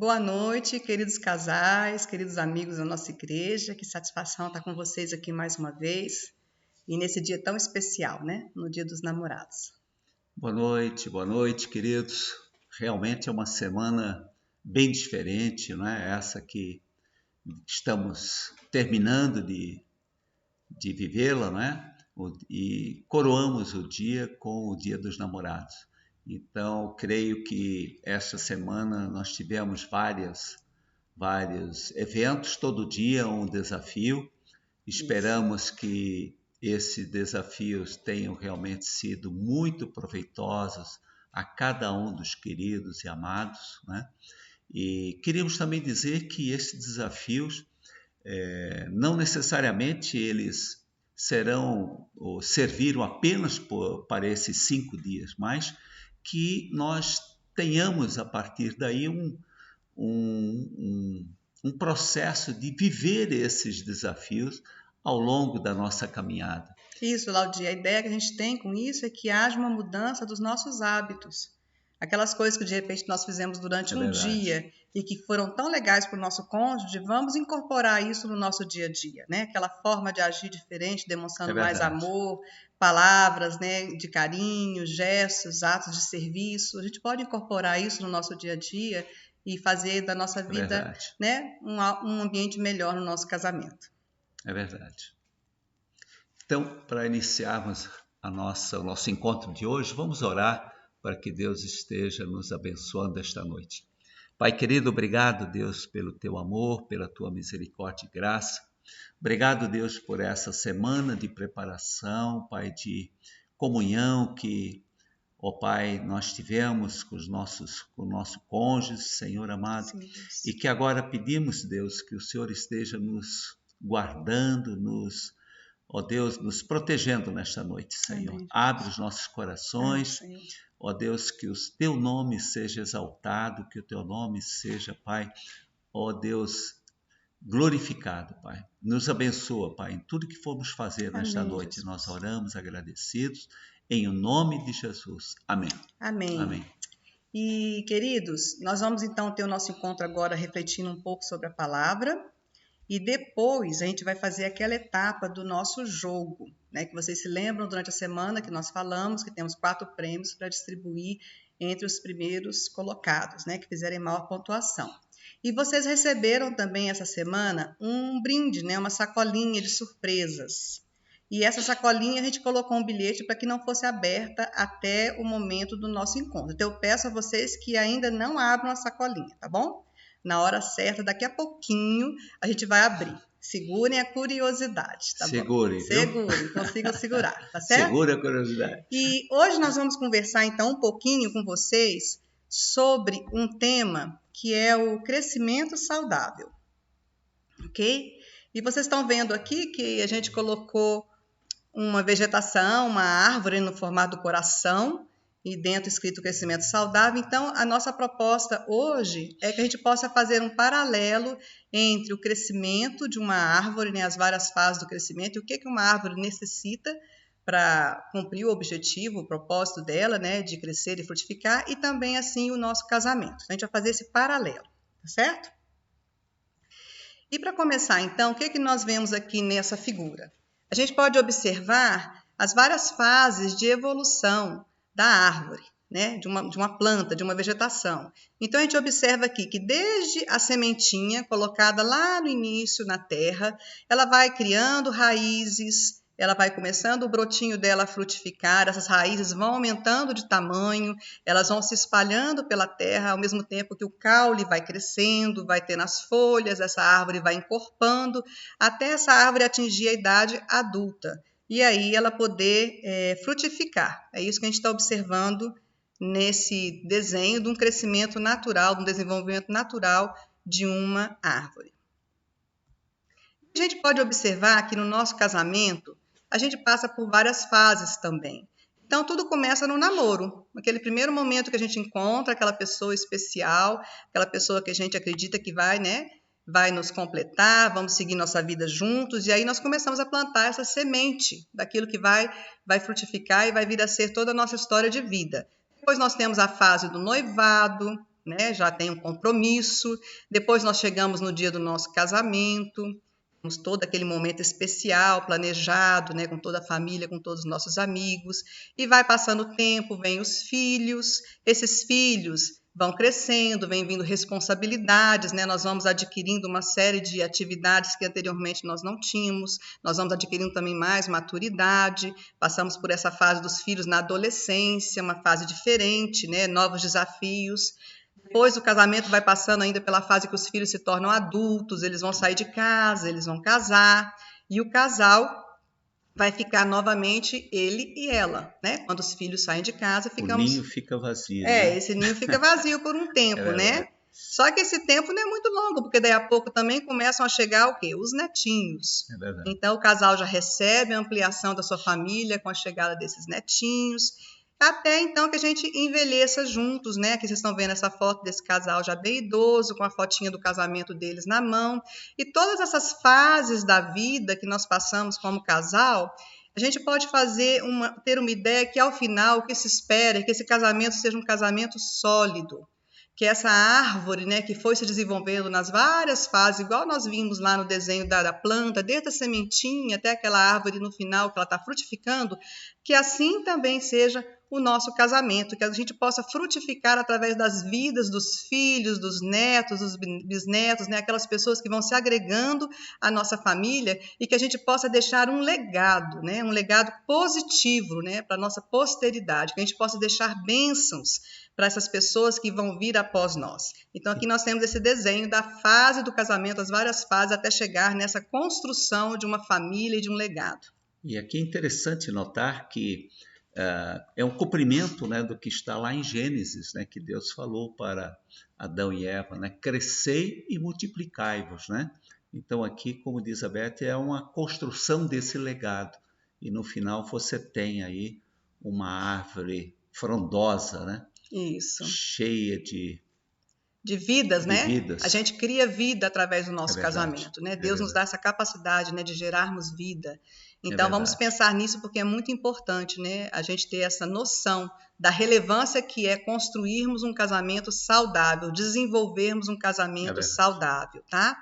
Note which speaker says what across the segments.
Speaker 1: Boa noite, queridos casais, queridos amigos da nossa igreja. Que satisfação estar com vocês aqui mais uma vez e nesse dia tão especial, né? No Dia dos Namorados.
Speaker 2: Boa noite, queridos. Realmente é uma semana bem diferente, não é? Essa que estamos terminando de vivê-la, não é? E coroamos o dia com o Dia dos Namorados. Então, creio que esta semana nós tivemos vários eventos, todo dia um desafio. Esperamos que esses desafios tenham realmente sido muito proveitosos a cada um dos queridos e amados, né? E queríamos também dizer que esses desafios não necessariamente eles serão ou serviram apenas para esses 5 dias, mas que nós tenhamos a partir daí um processo de viver esses desafios ao longo da nossa caminhada.
Speaker 1: Isso, Laudia, a ideia que a gente tem com isso é que haja uma mudança dos nossos hábitos. Aquelas coisas que de repente nós fizemos durante um dia e que foram tão legais para o nosso cônjuge, vamos incorporar isso no nosso dia a dia, né? Aquela forma de agir diferente, demonstrando mais amor, palavras, né, de carinho, gestos, atos de serviço. A gente pode incorporar isso no nosso dia a dia e fazer da nossa vida, né, um ambiente melhor no nosso casamento.
Speaker 2: É verdade. Então, para iniciarmos o nosso encontro de hoje, vamos orar para que Deus esteja nos abençoando esta noite. Pai querido, obrigado, Deus, pelo teu amor, pela tua misericórdia e graça. Obrigado, Deus, por essa semana de preparação, Pai, de comunhão que, ó Pai, nós tivemos com o nosso cônjuge, Senhor amado, sim, e que agora pedimos, Deus, que o Senhor esteja nos guardando, ó Deus, nos protegendo nesta noite, Senhor. Amém. Abre os nossos corações, ó Deus, que o teu nome seja exaltado, que o teu nome seja, Pai, ó Deus, glorificado, Pai. Nos abençoa, Pai, em tudo que formos fazer nesta noite. Jesus. Nós oramos agradecidos, em o nome de Jesus. Amém.
Speaker 1: Amém. Amém. E, queridos, nós vamos então ter o nosso encontro agora refletindo um pouco sobre a palavra. E depois a gente vai fazer aquela etapa do nosso jogo, né? Que vocês se lembram durante a semana que nós falamos que temos 4 prêmios para distribuir entre os primeiros colocados, né? Que fizerem maior pontuação. E vocês receberam também essa semana um brinde, né? Uma sacolinha de surpresas. E essa sacolinha a gente colocou um bilhete para que não fosse aberta até o momento do nosso encontro. Então eu peço a vocês que ainda não abram a sacolinha, tá bom? Na hora certa, daqui a pouquinho, a gente vai abrir. Segurem a curiosidade, tá bom? Segurem, consigam segurar, tá certo?
Speaker 2: Segura a curiosidade.
Speaker 1: E hoje nós vamos conversar, então, um pouquinho com vocês sobre um tema que é o crescimento saudável, ok? E vocês estão vendo aqui que a gente colocou uma vegetação, uma árvore no formato do coração, e dentro escrito crescimento saudável. Então, a nossa proposta hoje é que a gente possa fazer um paralelo entre o crescimento de uma árvore, né, as várias fases do crescimento, e o que uma árvore necessita para cumprir o objetivo, o propósito dela, né, de crescer e frutificar, e também, assim, o nosso casamento. Então, a gente vai fazer esse paralelo, tá certo? E para começar, então, o que nós vemos aqui nessa figura? A gente pode observar as várias fases de evolução da árvore, né? de uma planta, de uma vegetação. Então, a gente observa aqui que desde a sementinha colocada lá no início na terra, ela vai criando raízes, ela vai começando o brotinho dela a frutificar, essas raízes vão aumentando de tamanho, elas vão se espalhando pela terra, ao mesmo tempo que o caule vai crescendo, vai ter nas folhas, essa árvore vai encorpando, até essa árvore atingir a idade adulta. E aí ela poder frutificar. É isso que a gente está observando nesse desenho de um crescimento natural, de um desenvolvimento natural de uma árvore. A gente pode observar que no nosso casamento, a gente passa por várias fases também. Então, tudo começa no namoro, naquele primeiro momento que a gente encontra aquela pessoa especial, aquela pessoa que a gente acredita que vai, né? Vai nos completar, vamos seguir nossa vida juntos, e aí nós começamos a plantar essa semente daquilo que vai frutificar e vai vir a ser toda a nossa história de vida. Depois nós temos a fase do noivado, né? Já tem um compromisso. Depois nós chegamos no dia do nosso casamento, temos todo aquele momento especial, planejado, né? Com toda a família, com todos os nossos amigos. E vai passando o tempo, vem os filhos. Esses filhos vão crescendo, vem vindo responsabilidades, né? Nós vamos adquirindo uma série de atividades que anteriormente nós não tínhamos. Nós vamos adquirindo também mais maturidade. Passamos por essa fase dos filhos na adolescência, uma fase diferente, né? Novos desafios. Depois o casamento vai passando ainda pela fase que os filhos se tornam adultos, eles vão sair de casa, eles vão casar, e o casal vai ficar novamente ele e ela, né? Quando os filhos saem de casa, ficamos...
Speaker 2: O ninho fica vazio, né?
Speaker 1: Esse ninho fica vazio por um tempo, né? Só que esse tempo não é muito longo, porque daí a pouco também começam a chegar o quê? Os netinhos.
Speaker 2: É verdade.
Speaker 1: Então o casal já recebe a ampliação da sua família com a chegada desses netinhos, até então que a gente envelheça juntos, né? Aqui vocês estão vendo essa foto desse casal já bem idoso, com a fotinha do casamento deles na mão. E todas essas fases da vida que nós passamos como casal, a gente pode ter uma ideia que ao final o que se espera é que esse casamento seja um casamento sólido, que essa árvore, né, que foi se desenvolvendo nas várias fases, igual nós vimos lá no desenho da planta, desde a sementinha até aquela árvore no final que ela está frutificando, que assim também seja o nosso casamento, que a gente possa frutificar através das vidas dos filhos, dos netos, dos bisnetos, né, aquelas pessoas que vão se agregando à nossa família, e que a gente possa deixar um legado, né, um legado positivo, né, para a nossa posteridade, que a gente possa deixar bênçãos para essas pessoas que vão vir após nós. Então aqui nós temos esse desenho da fase do casamento, as várias fases, até chegar nessa construção de uma família e de um legado.
Speaker 2: E aqui é interessante notar que é um cumprimento, né, do que está lá em Gênesis, né, que Deus falou para Adão e Eva, né, crescei e multiplicai-vos, né? Então aqui, como diz a Beth, é uma construção desse legado, e no final você tem aí uma árvore frondosa, né?
Speaker 1: Isso.
Speaker 2: Cheia de
Speaker 1: vidas, né?
Speaker 2: Vidas.
Speaker 1: A gente cria vida através do nosso casamento, né? Deus nos dá essa capacidade, né, de gerarmos vida. Então vamos pensar nisso, porque é muito importante, né, a gente ter essa noção da relevância que é construirmos um casamento saudável, desenvolvermos um casamento saudável, tá?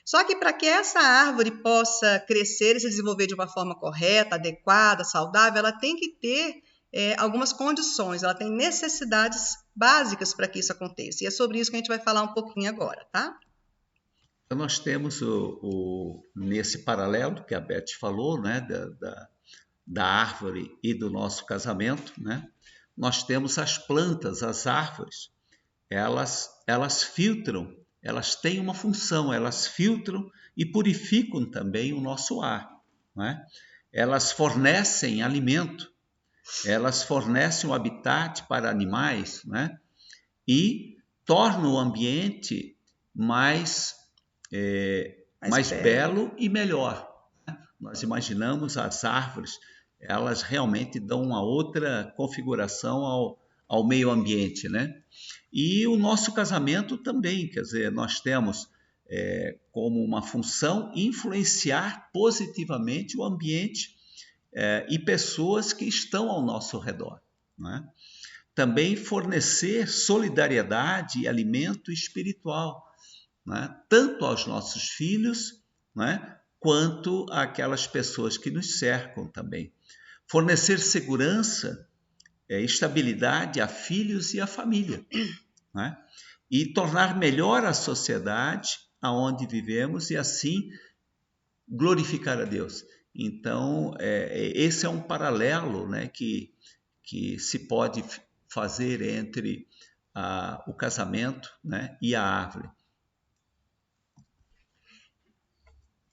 Speaker 1: Só que para que essa árvore possa crescer e se desenvolver de uma forma correta, adequada, saudável, ela tem que ter algumas condições, ela tem necessidades básicas para que isso aconteça. E é sobre isso que a gente vai falar um pouquinho agora, tá?
Speaker 2: Então nós temos nesse paralelo que a Beth falou, né, da árvore e do nosso casamento, né, nós temos as plantas, as árvores. Elas filtram, elas têm uma função, elas filtram e purificam também o nosso ar, né? Elas fornecem alimento, elas fornecem um habitat para animais, né? E tornam o ambiente mais belo e melhor. Nós imaginamos as árvores, elas realmente dão uma outra configuração ao meio ambiente, né? E o nosso casamento também, quer dizer, nós temos como uma função influenciar positivamente o ambiente e pessoas que estão ao nosso redor, né? Também fornecer solidariedade e alimento espiritual, né? Tanto aos nossos filhos, né? Quanto àquelas pessoas que nos cercam também. Fornecer segurança, estabilidade a filhos e a família, né? E tornar melhor a sociedade aonde vivemos e assim glorificar a Deus. Então, esse é um paralelo, né, que se pode fazer entre o casamento, né, e a árvore.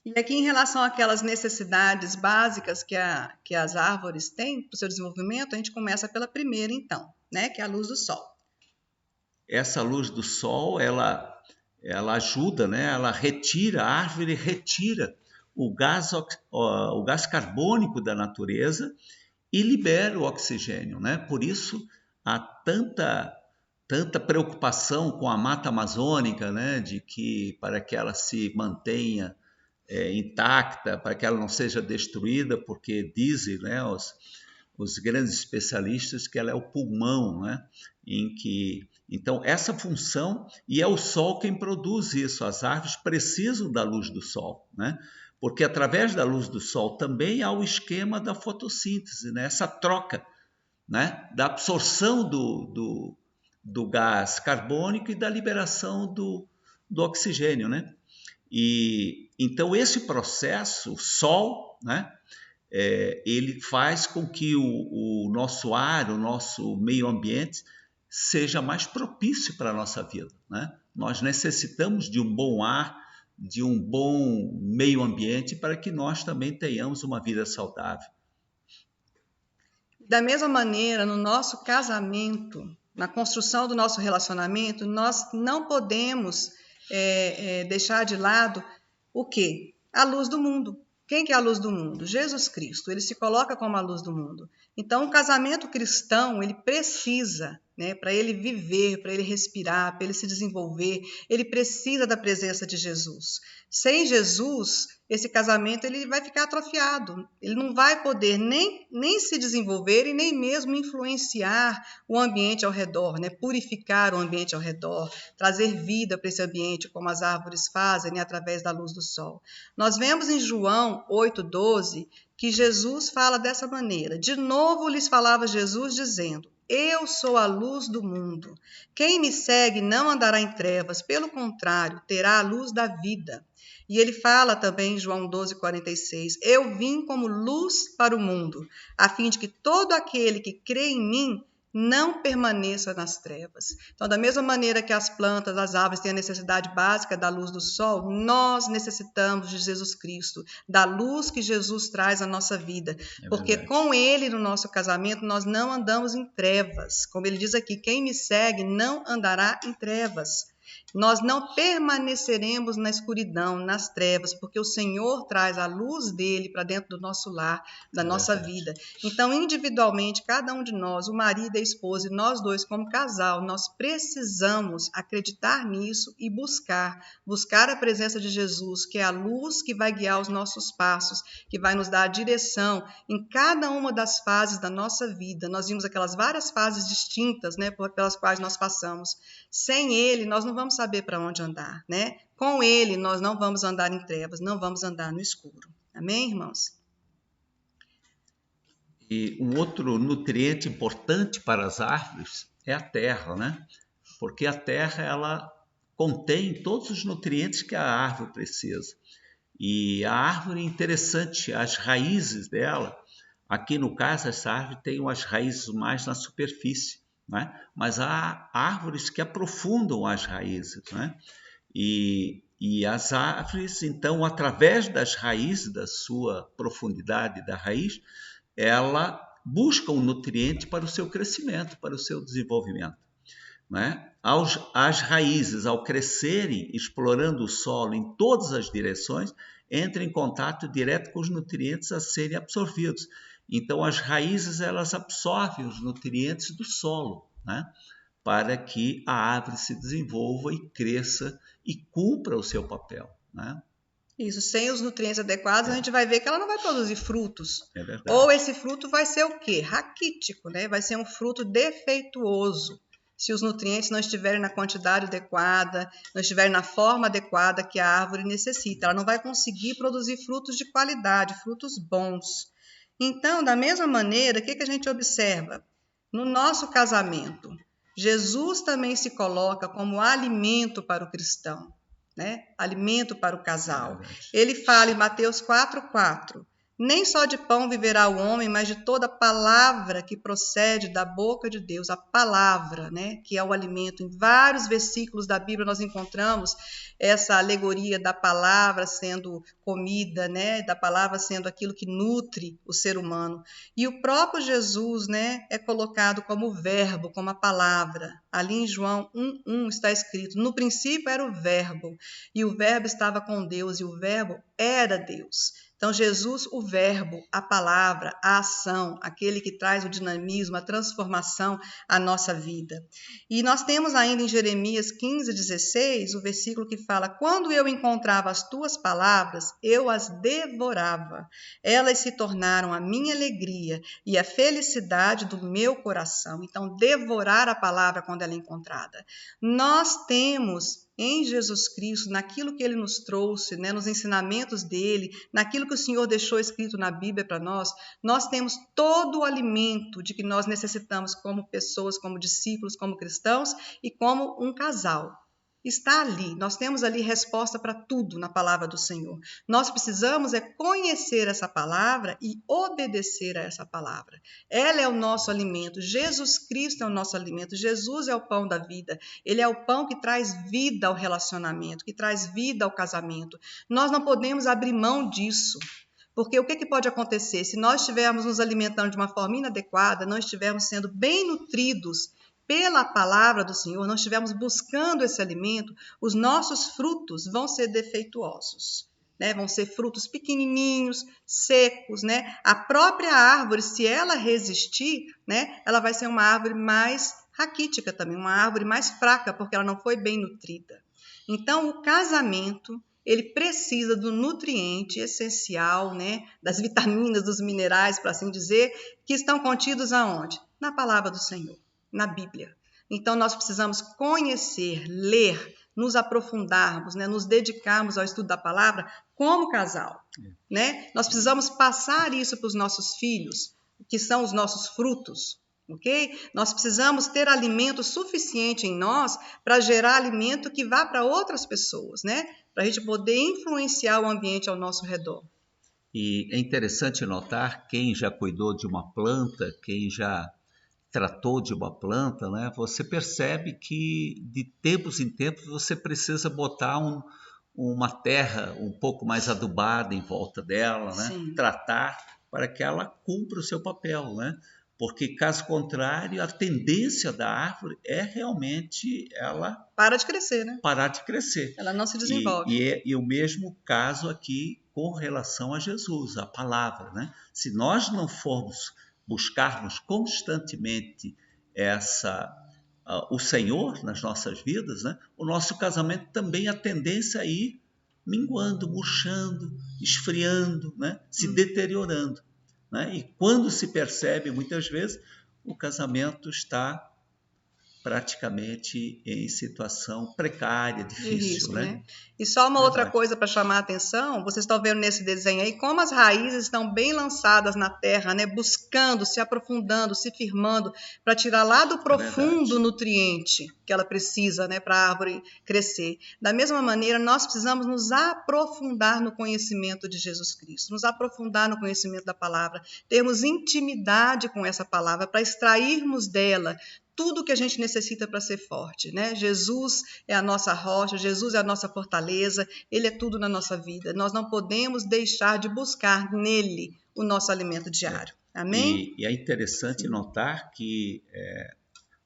Speaker 1: E aqui, em relação àquelas necessidades básicas que as árvores têm para o seu desenvolvimento, a gente começa pela primeira, então, né, que é a luz do sol.
Speaker 2: Essa luz do sol, ela ajuda, né, ela retira, a árvore retira o gás carbônico da natureza e libera o oxigênio, né? Por isso há tanta preocupação com a mata amazônica, né, para que ela se mantenha intacta, para que ela não seja destruída, porque dizem, né, os grandes especialistas que ela é o pulmão, né, em que Então, essa função, e é o sol quem produz isso, as árvores precisam da luz do sol, né? Porque através da luz do sol também há o esquema da fotossíntese, né? Essa troca, né? Da absorção do gás carbônico e da liberação do oxigênio, né? E então esse processo, o sol, né? Ele faz com que o nosso ar, o nosso meio ambiente seja mais propício para a nossa vida, né? Nós necessitamos de um bom ar, de um bom meio ambiente para que nós também tenhamos uma vida saudável.
Speaker 1: Da mesma maneira, no nosso casamento, na construção do nosso relacionamento, nós não podemos deixar de lado o quê? A luz do mundo. Quem que é a luz do mundo? Jesus Cristo. Ele se coloca como a luz do mundo. Então, o casamento cristão, ele precisa, né, para ele viver, para ele respirar, para ele se desenvolver, ele precisa da presença de Jesus. Sem Jesus, esse casamento ele vai ficar atrofiado. Ele não vai poder nem se desenvolver e nem mesmo influenciar o ambiente ao redor, né? Purificar o ambiente ao redor, trazer vida para esse ambiente, como as árvores fazem, né? Através da luz do sol. Nós vemos em João 8,12 que Jesus fala dessa maneira. De novo lhes falava Jesus dizendo: eu sou a luz do mundo. Quem me segue não andará em trevas, pelo contrário, terá a luz da vida. E ele fala também em João 12,46, eu vim como luz para o mundo, a fim de que todo aquele que crê em mim não permaneça nas trevas. Então, da mesma maneira que as plantas, as árvores têm a necessidade básica da luz do sol, nós necessitamos de Jesus Cristo, da luz que Jesus traz à nossa vida. Porque com ele, no nosso casamento, nós não andamos em trevas. Como ele diz aqui, quem me segue não andará em trevas. Nós não permaneceremos na escuridão, nas trevas, porque o Senhor traz a luz dele para dentro do nosso lar, da nossa vida. Então, individualmente, cada um de nós, o marido e a esposa, e nós dois como casal, nós precisamos acreditar nisso e buscar a presença de Jesus, que é a luz que vai guiar os nossos passos, que vai nos dar a direção em cada uma das fases da nossa vida. Nós vimos aquelas várias fases distintas, né, pelas quais nós passamos. Sem ele, nós não vamos saber para onde andar, né? Com ele, nós não vamos andar em trevas, não vamos andar no escuro. Amém, irmãos?
Speaker 2: E um outro nutriente importante para as árvores é a terra, né? Porque a terra, ela contém todos os nutrientes que a árvore precisa. E a árvore é interessante, as raízes dela, aqui no caso, essa árvore tem as raízes mais na superfície, né? Mas há árvores que aprofundam as raízes, né? E as árvores, então, através das raízes, da sua profundidade da raiz, ela busca um nutriente para o seu crescimento, para o seu desenvolvimento, né? As raízes, ao crescerem, explorando o solo em todas as direções, entram em contato direto com os nutrientes a serem absorvidos. Então, as raízes, elas absorvem os nutrientes do solo, né? Para que a árvore se desenvolva e cresça e cumpra o seu papel, né?
Speaker 1: Isso, sem os nutrientes adequados, a gente vai ver que ela não vai produzir frutos.
Speaker 2: É verdade.
Speaker 1: Ou esse fruto vai ser o quê? Raquítico, né? Vai ser um fruto defeituoso. Se os nutrientes não estiverem na quantidade adequada, não estiverem na forma adequada que a árvore necessita, ela não vai conseguir produzir frutos de qualidade, frutos bons. Então, da mesma maneira, o que a gente observa? No nosso casamento, Jesus também se coloca como alimento para o cristão, né? Alimento para o casal. Ele fala em Mateus 4,4, nem só de pão viverá o homem, mas de toda palavra que procede da boca de Deus, a palavra, né, que é o alimento. Em vários versículos da Bíblia nós encontramos essa alegoria da palavra sendo comida, né, da palavra sendo aquilo que nutre o ser humano. E o próprio Jesus, né, é colocado como verbo, como a palavra. Ali em João 1,1 está escrito, no princípio era o verbo, e o verbo estava com Deus, e o verbo era Deus. Então, Jesus, o verbo, a palavra, a ação, aquele que traz o dinamismo, a transformação à nossa vida. E nós temos ainda em Jeremias 15:16, o versículo que fala: quando eu encontrava as tuas palavras, eu as devorava. Elas se tornaram a minha alegria e a felicidade do meu coração. Então, devorar a palavra quando ela é encontrada. Nós temos em Jesus Cristo, naquilo que Ele nos trouxe, né, nos ensinamentos dEle, naquilo que o Senhor deixou escrito na Bíblia para nós temos todo o alimento de que nós necessitamos como pessoas, como discípulos, como cristãos e como um casal. Está ali, nós temos ali resposta para tudo na palavra do Senhor. Nós precisamos conhecer essa palavra e obedecer a essa palavra. Ela é o nosso alimento, Jesus Cristo é o nosso alimento, Jesus é o pão da vida, Ele é o pão que traz vida ao relacionamento, que traz vida ao casamento. Nós não podemos abrir mão disso. Porque o que pode acontecer? Se nós estivermos nos alimentando de uma forma inadequada, não estivermos sendo bem nutridos pela palavra do Senhor, não estivermos buscando esse alimento, os nossos frutos vão ser defeituosos, né? Vão ser frutos pequenininhos, secos, né? A própria árvore, se ela resistir, né? Ela vai ser uma árvore mais raquítica também, uma árvore mais fraca, porque ela não foi bem nutrida. Então, o casamento, ele precisa do nutriente essencial, né? Das vitaminas, dos minerais, para assim dizer, que estão contidos aonde? Na palavra do Senhor, na Bíblia. Então, nós precisamos conhecer, ler, nos aprofundarmos, né? Nos dedicarmos ao estudo da palavra como casal, né? Nós precisamos passar isso para os nossos filhos, que são os nossos frutos, ok? Nós precisamos ter alimento suficiente em nós para gerar alimento que vá para outras pessoas, né? Para a gente poder influenciar o ambiente ao nosso redor.
Speaker 2: E é interessante notar, quem já cuidou de uma planta, quem já tratou de uma planta, né? Você percebe que de tempos em tempos você precisa botar uma terra um pouco mais adubada em volta dela, né?
Speaker 1: Sim.
Speaker 2: Tratar para que ela cumpra o seu papel, né? Porque, caso contrário, a tendência da árvore é realmente ela
Speaker 1: para de crescer, né?
Speaker 2: Parar de crescer.
Speaker 1: Ela não se desenvolve.
Speaker 2: E o mesmo caso aqui com relação a Jesus, a palavra, né? Se nós não formos buscarmos constantemente o Senhor nas nossas vidas, né? O nosso casamento também a tendência a ir minguando, murchando, esfriando, né? Se deteriorando, né? E quando se percebe, muitas vezes, o casamento está praticamente em situação precária, difícil,
Speaker 1: risco,
Speaker 2: né?
Speaker 1: E só uma outra coisa para chamar a atenção, vocês estão vendo nesse desenho aí como as raízes estão bem lançadas na terra, né? Buscando, se aprofundando, se firmando para tirar lá do profundo o nutriente que ela precisa, né? Para a árvore crescer. Da mesma maneira, nós precisamos nos aprofundar no conhecimento de Jesus Cristo, nos aprofundar no conhecimento da palavra, termos intimidade com essa palavra para extrairmos dela tudo que a gente necessita para ser forte, né? Jesus é a nossa rocha, Jesus é a nossa fortaleza, Ele é tudo na nossa vida. Nós não podemos deixar de buscar nele o nosso alimento diário. Amém?
Speaker 2: E é interessante notar que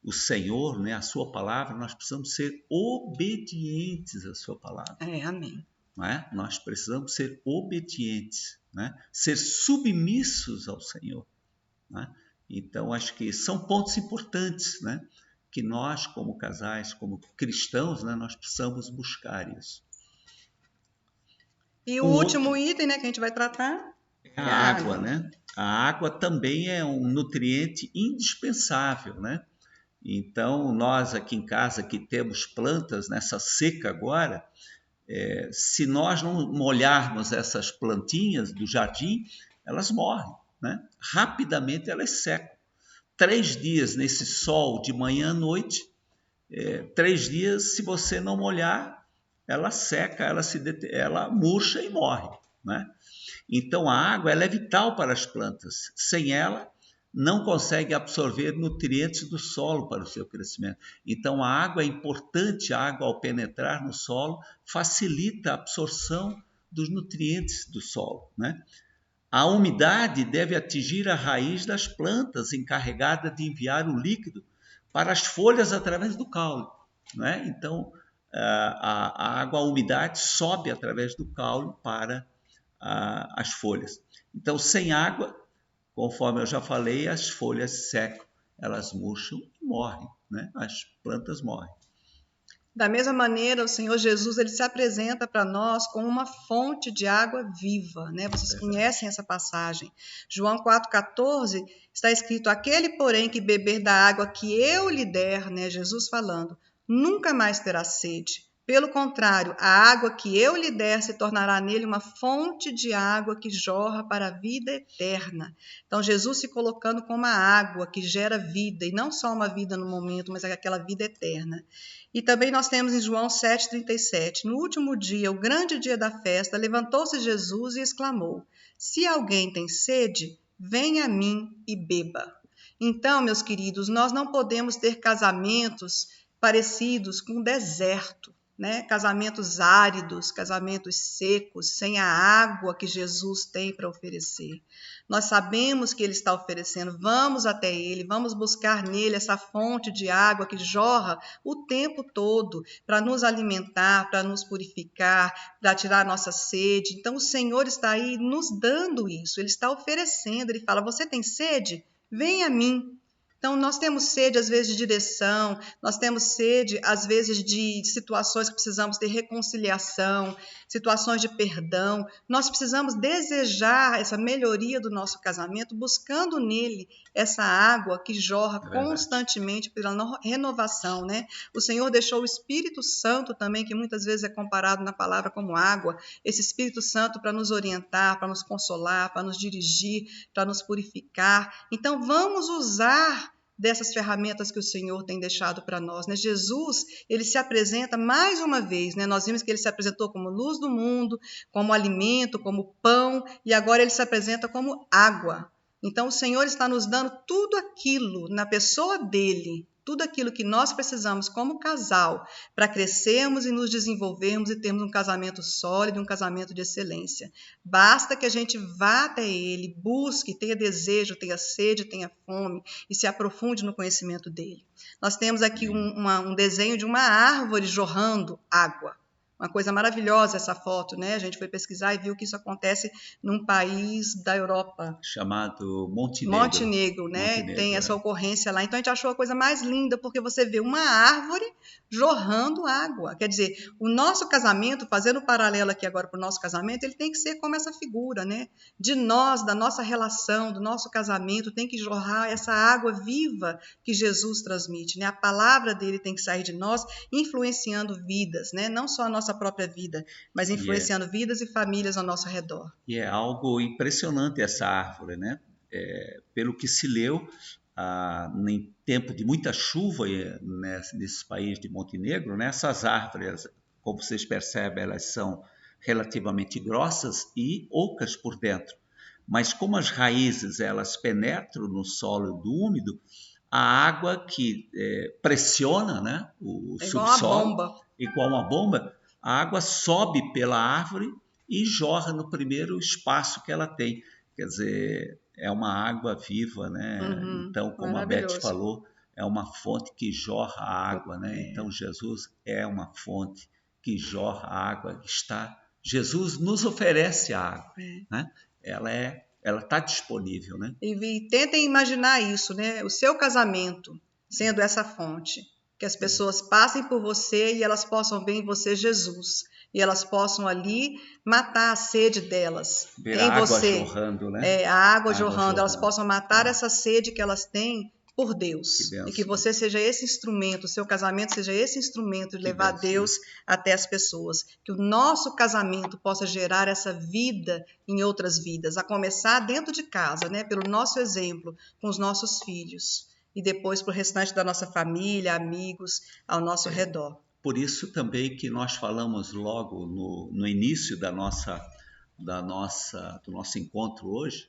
Speaker 2: o Senhor, né, a sua palavra, nós precisamos ser obedientes à sua palavra.
Speaker 1: Amém.
Speaker 2: Não é? Nós precisamos ser obedientes, né? Ser submissos ao Senhor, né? Então, acho que são pontos importantes, né? Que nós, como casais, como cristãos, né, nós precisamos buscar isso.
Speaker 1: E o último item, né, que a gente vai tratar
Speaker 2: é a água, né? A água também é um nutriente indispensável, né? Então, nós aqui em casa que temos plantas nessa seca agora, se nós não molharmos essas plantinhas do jardim, elas morrem, né? Rapidamente elas secam. 3 dias nesse sol de manhã à noite, 3 dias, se você não molhar, ela seca, ela murcha e morre, né? Então a água ela é vital para as plantas. Sem ela, não consegue absorver nutrientes do solo para o seu crescimento. Então a água é importante, a água ao penetrar no solo facilita a absorção dos nutrientes do solo, né? A umidade deve atingir a raiz das plantas, encarregada de enviar o líquido para as folhas através do caule, né? Então, a água, a umidade sobe através do caule para as folhas. Então, sem água, conforme eu já falei, as folhas secam, elas murcham e morrem, né? As plantas morrem.
Speaker 1: Da mesma maneira, o Senhor Jesus ele se apresenta para nós como uma fonte de água viva, né? Vocês conhecem essa passagem. João 4,14 está escrito: aquele, porém, que beber da água que eu lhe der, né? Jesus falando, nunca mais terá sede. Pelo contrário, a água que eu lhe der se tornará nele uma fonte de água que jorra para a vida eterna. Então, Jesus se colocando como a água que gera vida, e não só uma vida no momento, mas aquela vida eterna. E também nós temos em João 7,37, no último dia, o grande dia da festa, levantou-se Jesus e exclamou: se alguém tem sede, venha a mim e beba. Então, meus queridos, nós não podemos ter casamentos parecidos com o deserto, né? Casamentos áridos, casamentos secos, sem a água que Jesus tem para oferecer. Nós sabemos que Ele está oferecendo, vamos até Ele, vamos buscar nele essa fonte de água que jorra o tempo todo para nos alimentar, para nos purificar, para tirar a nossa sede. Então o Senhor está aí nos dando isso, Ele está oferecendo, Ele fala, você tem sede? Venha a mim. Então, nós temos sede, às vezes, de direção, nós temos sede, às vezes, de situações que precisamos ter reconciliação, situações de perdão. Nós precisamos desejar essa melhoria do nosso casamento, buscando nele essa água que jorra constantemente pela renovação, né? O Senhor deixou o Espírito Santo também, que muitas vezes é comparado na palavra como água, esse Espírito Santo para nos orientar, para nos consolar, para nos dirigir, para nos purificar. Então, vamos usar dessas ferramentas que o Senhor tem deixado para nós, né? Jesus, ele se apresenta mais uma vez, né? Nós vimos que ele se apresentou como luz do mundo, como alimento, como pão, e agora ele se apresenta como água. Então o Senhor está nos dando tudo aquilo na pessoa dele, tudo aquilo que nós precisamos como casal para crescermos e nos desenvolvermos e termos um casamento sólido, um casamento de excelência. Basta que a gente vá até ele, busque, tenha desejo, tenha sede, tenha fome e se aprofunde no conhecimento dele. Nós temos aqui um desenho de uma árvore jorrando água. Uma coisa maravilhosa essa foto, né? A gente foi pesquisar e viu que isso acontece num país da Europa.
Speaker 2: Chamado Montenegro.
Speaker 1: Montenegro, né? Tem essa ocorrência lá. Então a gente achou a coisa mais linda, porque você vê uma árvore jorrando água. Quer dizer, o nosso casamento, fazendo um paralelo aqui agora para o nosso casamento, ele tem que ser como essa figura, né? De nós, da nossa relação, do nosso casamento, tem que jorrar essa água viva que Jesus transmite, né? A palavra dele tem que sair de nós, influenciando vidas, né? Não só a nossa própria vida, mas influenciando vidas e famílias ao nosso redor.
Speaker 2: E é algo impressionante essa árvore, né? Pelo que se leu, em tempo de muita chuva nesse país de Montenegro, né? Essas árvores, como vocês percebem, elas são relativamente grossas e ocas por dentro. Mas como as raízes elas penetram no solo úmido, a água que pressiona, né, o subsolo, igual uma bomba, a água sobe pela árvore e jorra no primeiro espaço que ela tem. Quer dizer, é uma água viva, né? Então, como a Beth falou, é uma fonte que jorra água, né? Então, Jesus é uma fonte que jorra água. Jesus nos oferece a água, né? Ela está disponível, né?
Speaker 1: E tentem imaginar isso, né? O seu casamento sendo essa fonte. Que as pessoas passem por você e elas possam ver em você Jesus. E elas possam ali matar a sede delas.
Speaker 2: Ver a água jorrando, né?
Speaker 1: A água jorrando. Elas possam matar essa sede que elas têm por Deus. E que você seja esse instrumento, o seu casamento seja esse instrumento de levar Deus até as pessoas. Que o nosso casamento possa gerar essa vida em outras vidas. A começar dentro de casa, né? Pelo nosso exemplo, com os nossos filhos. E depois para o restante da nossa família, amigos, ao nosso redor.
Speaker 2: Por isso também que nós falamos logo no início do nosso encontro hoje,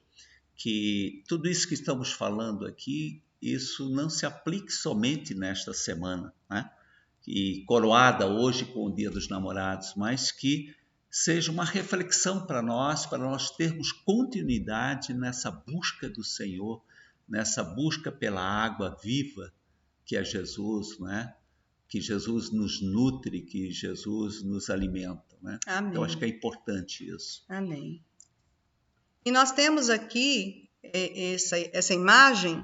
Speaker 2: que tudo isso que estamos falando aqui, isso não se aplique somente nesta semana, né? E coroada hoje com o Dia dos Namorados, mas que seja uma reflexão para nós termos continuidade nessa busca do Senhor, nessa busca pela água viva que é Jesus, né? Que Jesus nos nutre, que Jesus nos alimenta, né?
Speaker 1: Amém.
Speaker 2: Então, acho que é importante isso.
Speaker 1: Amém. E nós temos aqui essa imagem,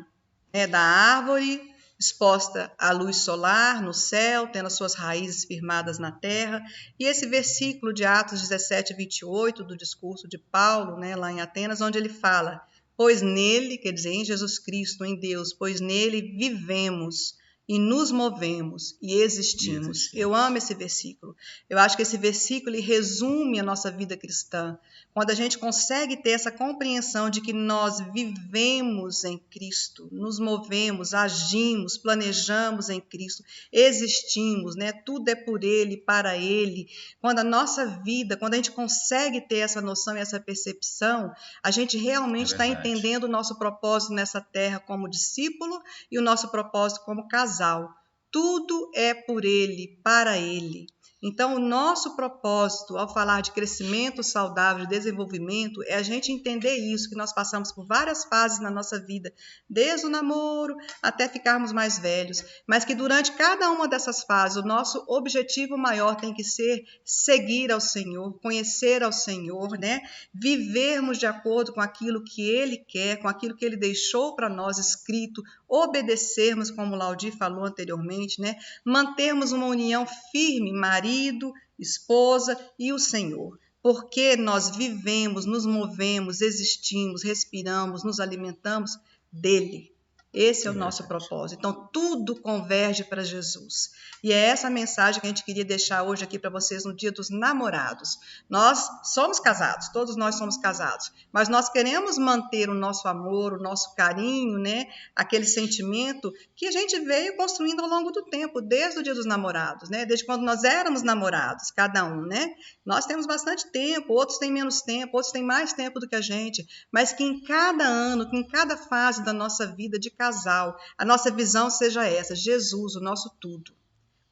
Speaker 1: né, da árvore exposta à luz solar no céu, tendo as suas raízes firmadas na terra. E esse versículo de Atos 17, 28, do discurso de Paulo, né, lá em Atenas, onde ele fala: pois nele, quer dizer, em Jesus Cristo, em Deus, pois nele vivemos e nos movemos e existimos. Eu amo esse versículo. Eu acho que esse versículo resume a nossa vida cristã. Quando a gente consegue ter essa compreensão de que nós vivemos em Cristo, nos movemos, agimos, planejamos em Cristo, existimos, né? Tudo é por Ele, para Ele. Quando a nossa vida, quando a gente consegue ter essa noção e essa percepção, a gente realmente está entendendo o nosso propósito nessa terra como discípulo e o nosso propósito como casal. Tudo é por Ele, para Ele. Então, o nosso propósito, ao falar de crescimento saudável, de desenvolvimento, é a gente entender isso, que nós passamos por várias fases na nossa vida, desde o namoro até ficarmos mais velhos, mas que durante cada uma dessas fases, o nosso objetivo maior tem que ser seguir ao Senhor, conhecer ao Senhor, né? Vivermos de acordo com aquilo que Ele quer, com aquilo que Ele deixou para nós escrito, obedecermos, como o Laudi falou anteriormente, né? Mantermos uma união firme, marido, esposa e o Senhor, porque nós vivemos, nos movemos, existimos, respiramos, nos alimentamos dele. Esse é o nosso propósito. Então, tudo converge para Jesus. E é essa mensagem que a gente queria deixar hoje aqui para vocês no Dia dos Namorados. Nós somos casados, todos nós somos casados, mas nós queremos manter o nosso amor, o nosso carinho, né? Aquele sentimento que a gente veio construindo ao longo do tempo, desde o Dia dos Namorados, né? Desde quando nós éramos namorados, cada um, né? Nós temos bastante tempo, outros têm menos tempo, outros têm mais tempo do que a gente, mas que em cada ano, que em cada fase da nossa vida de casal, a nossa visão seja essa: Jesus, o nosso tudo.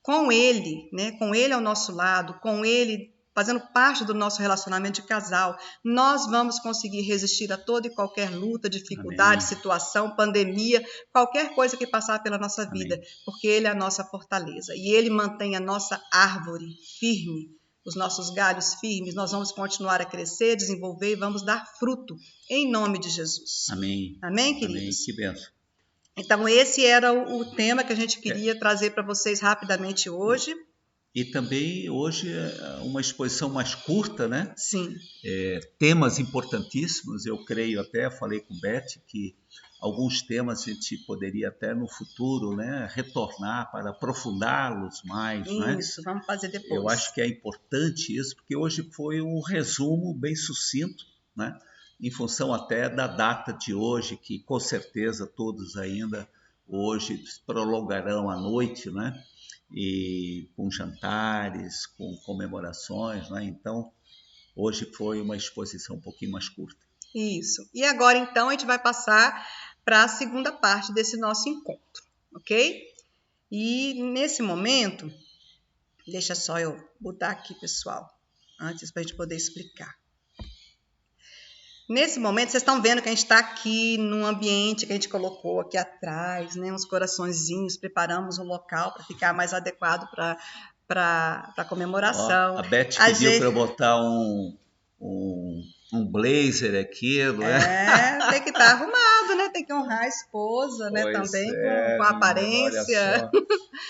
Speaker 1: Com Ele, né? Com Ele ao nosso lado, com Ele fazendo parte do nosso relacionamento de casal, nós vamos conseguir resistir a toda e qualquer luta, dificuldade, situação, pandemia, qualquer coisa que passar pela nossa vida, porque Ele é a nossa fortaleza e Ele mantém a nossa árvore firme, os nossos galhos firmes. Nós vamos continuar a crescer, desenvolver e vamos dar fruto em nome de Jesus.
Speaker 2: Amém.
Speaker 1: Amém, queridos?
Speaker 2: Amém. Que bênção.
Speaker 1: Então, esse era o tema que a gente queria trazer para vocês rapidamente hoje.
Speaker 2: E também hoje uma exposição mais curta, né?
Speaker 1: Sim.
Speaker 2: Temas importantíssimos, eu creio até, falei com Beth, que alguns temas a gente poderia até no futuro, né, retornar para aprofundá-los mais.
Speaker 1: Isso, né? Vamos fazer depois.
Speaker 2: Eu acho que é importante isso, porque hoje foi um resumo bem sucinto, né? Em função até da data de hoje, que com certeza todos ainda hoje prolongarão a noite, né? E com jantares, com comemorações, né? Então, hoje foi uma exposição um pouquinho mais curta.
Speaker 1: Isso. E agora, então, a gente vai passar para a segunda parte desse nosso encontro, ok? E nesse momento, deixa só eu botar aqui, pessoal, antes para a gente poder explicar. Nesse momento, vocês estão vendo que a gente está aqui num ambiente que a gente colocou aqui atrás, né? Uns coraçõezinhos, preparamos um local para ficar mais adequado para a comemoração.
Speaker 2: A Beth pediu para eu botar um blazer aqui, não é?
Speaker 1: Tem que estar arrumado, né? Tem que honrar a esposa, né?
Speaker 2: Pois
Speaker 1: também com a aparência.
Speaker 2: Olha só.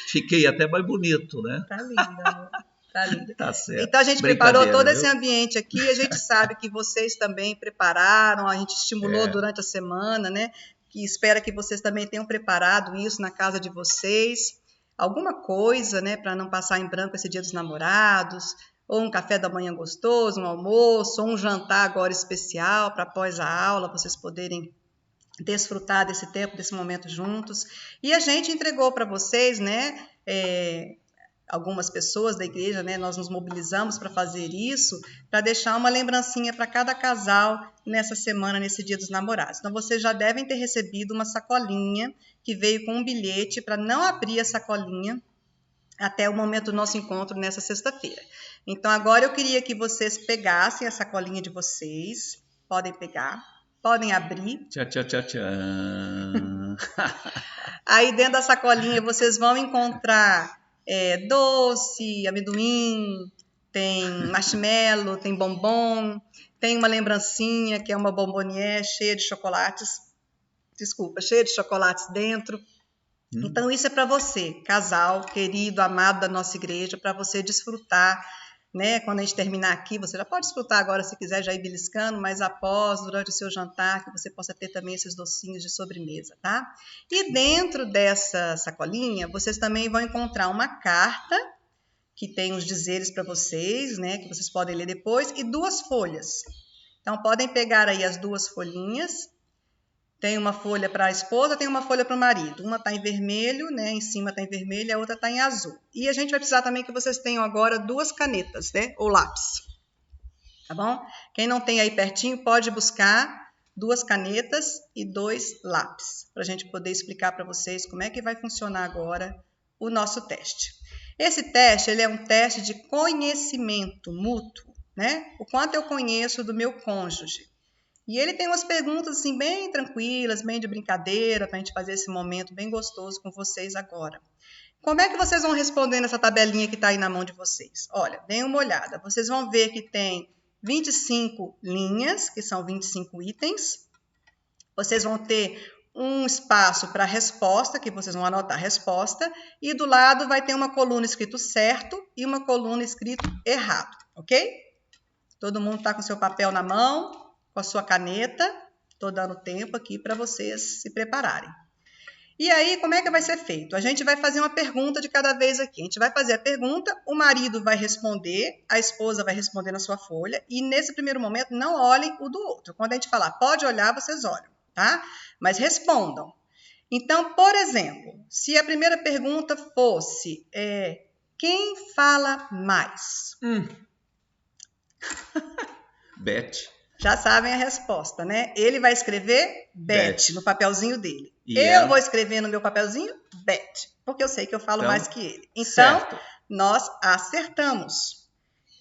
Speaker 2: Fiquei até mais bonito, né?
Speaker 1: Tá linda, amor. Tá lindo.
Speaker 2: Tá certo.
Speaker 1: Então a gente preparou todo esse ambiente aqui, a gente sabe que vocês também prepararam, a gente estimulou durante a semana, né? Que espera que vocês também tenham preparado isso na casa de vocês. Alguma coisa, né, para não passar em branco esse Dia dos Namorados, ou um café da manhã gostoso, um almoço, ou um jantar agora especial para após a aula, vocês poderem desfrutar desse tempo, desse momento juntos. E a gente entregou para vocês, né, algumas pessoas da igreja, né, nós nos mobilizamos para fazer isso, para deixar uma lembrancinha para cada casal nessa semana, nesse Dia dos Namorados. Então, vocês já devem ter recebido uma sacolinha que veio com um bilhete para não abrir a sacolinha até o momento do nosso encontro nessa sexta-feira. Então, agora eu queria que vocês pegassem a sacolinha de vocês, podem pegar, podem abrir.
Speaker 2: Tchau, tchau, tchau, tchau.
Speaker 1: Aí, dentro da sacolinha, vocês vão encontrar doce, amendoim, tem marshmallow, tem bombom, tem uma lembrancinha que é uma bombonier cheia de chocolates. Desculpa, cheia de chocolates dentro. Então, isso é para você, casal, querido, amado da nossa igreja, para você desfrutar, né? Quando a gente terminar aqui, você já pode desfrutar agora se quiser já ir beliscando, mas após, durante o seu jantar, que você possa ter também esses docinhos de sobremesa, tá? E dentro dessa sacolinha, vocês também vão encontrar uma carta que tem os dizeres para vocês, né? Que vocês podem ler depois, e 2 folhas. Então, podem pegar aí as 2 folhinhas. Tem uma folha para a esposa, tem uma folha para o marido. Uma está em vermelho, né? Em cima está em vermelho, e a outra está em azul. E a gente vai precisar também que vocês tenham agora 2 canetas, né? Ou lápis. Tá bom? Quem não tem aí pertinho, pode buscar 2 canetas e 2 lápis, para a gente poder explicar para vocês como é que vai funcionar agora o nosso teste. Esse teste, ele é um teste de conhecimento mútuo, né? O quanto eu conheço do meu cônjuge. E ele tem umas perguntas assim bem tranquilas, bem de brincadeira, para a gente fazer esse momento bem gostoso com vocês agora. Como é que vocês vão responder nessa tabelinha que está aí na mão de vocês? Olha, deem uma olhada. Vocês vão ver que tem 25 linhas, que são 25 itens. Vocês vão ter um espaço para resposta, que vocês vão anotar a resposta. E do lado vai ter uma coluna escrito certo e uma coluna escrito errado, ok? Todo mundo está com seu papel na mão, com a sua caneta. Estou dando tempo aqui para vocês se prepararem. E aí, como é que vai ser feito? A gente vai fazer uma pergunta de cada vez aqui. A gente vai fazer a pergunta, o marido vai responder, a esposa vai responder na sua folha, e nesse primeiro momento não olhem o do outro. Quando a gente falar pode olhar, vocês olham, tá? Mas respondam. Então, por exemplo, se a primeira pergunta fosse quem fala mais?
Speaker 2: Beth.
Speaker 1: Já sabem a resposta, né? Ele vai escrever Beth no papelzinho dele.
Speaker 2: E
Speaker 1: eu vou escrever no meu papelzinho Beth, porque eu sei que eu falo mais que ele. Então, nós acertamos.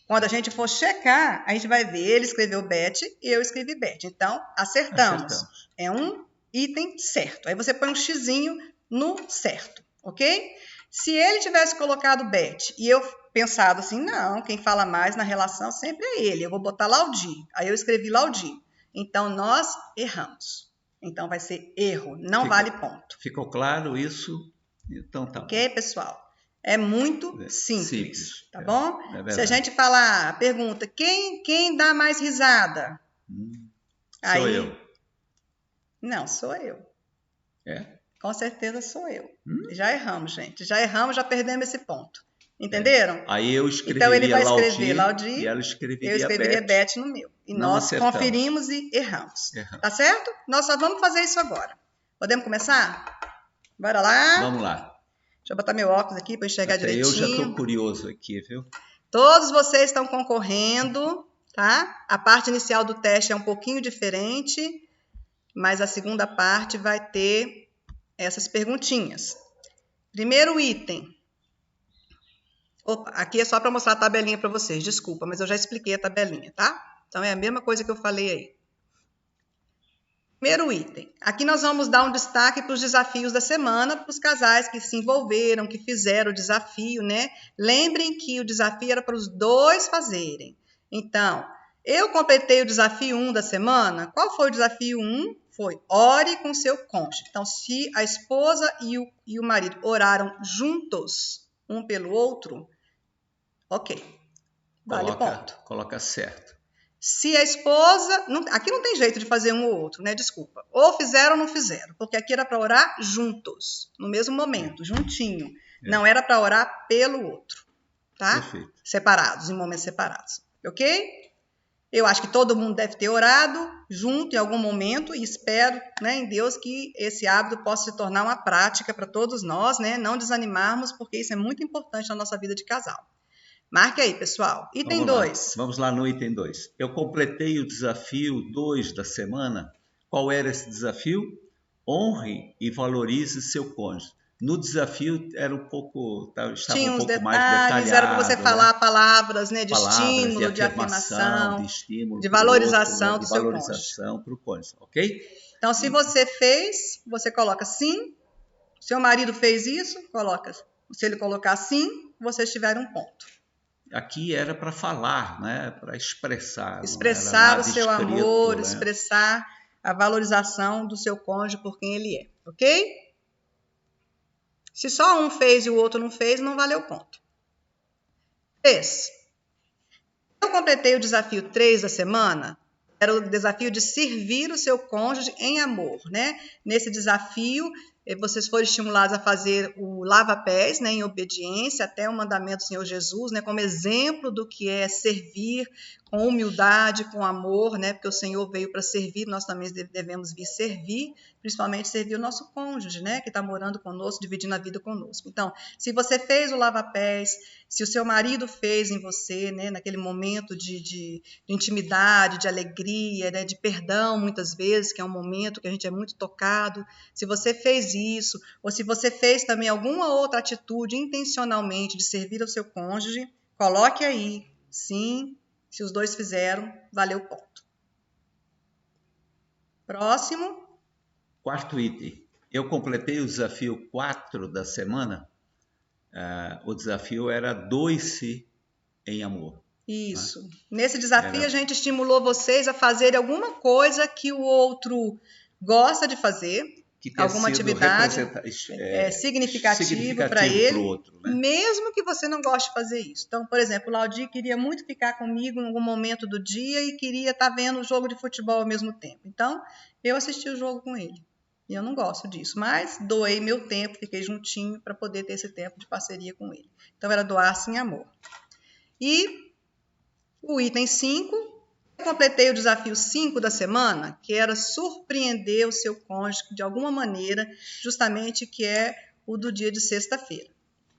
Speaker 1: Quando a gente for checar, a gente vai ver, ele escreveu Beth e eu escrevi Beth. Então, acertamos. É um item certo. Aí você põe um xizinho no certo, ok? Se ele tivesse colocado Beth e eu pensado assim, não, quem fala mais na relação sempre é ele, eu vou botar Laudi. Aí eu escrevi Laudi. Então, nós erramos. Então, vai ser erro, não vale ponto.
Speaker 2: Ficou claro isso? Então, tá
Speaker 1: ok, bom. Pessoal? É muito simples, tá bom? Se a gente falar, pergunta, quem dá mais risada?
Speaker 2: Sou eu.
Speaker 1: Não, sou eu. Com certeza sou eu. Já erramos, gente. Já erramos, já perdemos esse ponto. Entenderam?
Speaker 2: Aí eu escreveria
Speaker 1: então ele vai escrever Laudi
Speaker 2: e ela escreveria
Speaker 1: eu escreveria Beth no meu. E nós conferimos e erramos. Tá certo? Nós só vamos fazer isso agora. Podemos começar? Bora lá?
Speaker 2: Vamos lá.
Speaker 1: Deixa eu botar meu óculos aqui para enxergar direitinho.
Speaker 2: Eu já estou curioso aqui, viu?
Speaker 1: Todos vocês estão concorrendo, tá? A parte inicial do teste é um pouquinho diferente, mas a segunda parte vai ter essas perguntinhas. Primeiro item. Opa, aqui é só para mostrar a tabelinha para vocês, desculpa, mas eu já expliquei a tabelinha, tá? Então, é a mesma coisa que eu falei aí. Primeiro item. Aqui nós vamos dar um destaque para os desafios da semana, para os casais que se envolveram, que fizeram o desafio, né? Lembrem que o desafio era para os 2 fazerem. Então, eu completei o desafio 1 da semana. Qual foi o desafio 1? Foi ore com seu cônjuge. Então, se a esposa e o marido oraram juntos, um pelo outro, ok, vale ponto.
Speaker 2: Coloca certo.
Speaker 1: Se a esposa... aqui não tem jeito de fazer um ou outro, né? Desculpa. Ou fizeram ou não fizeram, porque aqui era para orar juntos, no mesmo momento, juntinho. Não era para orar pelo outro, tá?
Speaker 2: Perfeito.
Speaker 1: Separados, em momentos separados, ok? Eu acho que todo mundo deve ter orado junto em algum momento e espero, né, em Deus que esse hábito possa se tornar uma prática para todos nós, né? Não desanimarmos, porque isso é muito importante na nossa vida de casal. Marque aí, pessoal. Item 2.
Speaker 2: Vamos lá no item 2. Eu completei o desafio 2 da semana. Qual era esse desafio? Honre e valorize seu cônjuge. No desafio era um pouco, estava um pouco mais detalhado.
Speaker 1: Era para você falar palavras, né, de estímulo, de afirmação, de valorização do seu cônjuge.
Speaker 2: De valorização para o cônjuge, ok?
Speaker 1: Então, se você fez, você coloca sim. Seu marido fez isso, coloca. Se ele colocar sim, vocês tiveram um ponto.
Speaker 2: aqui era para falar, né? Para expressar, não era
Speaker 1: Expressar o
Speaker 2: nada
Speaker 1: seu
Speaker 2: escrito,
Speaker 1: amor,
Speaker 2: né?
Speaker 1: expressar a valorização do seu cônjuge por quem ele é, ok? Se só um fez e o outro não fez, não valeu ponto. 3. Eu completei o desafio 3 da semana. Era o desafio de servir o seu cônjuge em amor, né? Nesse desafio, vocês foram estimulados a fazer o lava-pés, né, em obediência até o mandamento do Senhor Jesus, né, como exemplo do que é servir com humildade, com amor, né, porque o Senhor veio para servir, nós também devemos vir servir, principalmente servir o nosso cônjuge, né, que está morando conosco, dividindo a vida conosco. Então, se você fez o lava-pés, se o seu marido fez em você, né, naquele momento de intimidade, de alegria, né, de perdão, muitas vezes, que é um momento que a gente é muito tocado, se você fez isso, ou se você fez também alguma outra atitude intencionalmente de servir ao seu cônjuge, coloque aí, sim, se os dois fizeram, valeu o ponto. Próximo.
Speaker 2: 4º item. Eu completei o desafio 4 da semana. O desafio era doe-se em amor.
Speaker 1: Isso. Né? Nesse desafio, a gente estimulou vocês a fazerem alguma coisa que o outro gosta de fazer,
Speaker 2: que
Speaker 1: alguma atividade significativa para ele,
Speaker 2: pro outro, né?
Speaker 1: Mesmo que você não goste de fazer isso. Então, por exemplo, o Laudi queria muito ficar comigo em algum momento do dia e queria estar vendo o jogo de futebol ao mesmo tempo. Então, eu assisti o jogo com ele. E eu não gosto disso, mas doei meu tempo, fiquei juntinho para poder ter esse tempo de parceria com ele. Então, era doar-se em amor. E o item 5, eu completei o desafio 5 da semana, que era surpreender o seu cônjuge de alguma maneira, justamente que é o do dia de sexta-feira,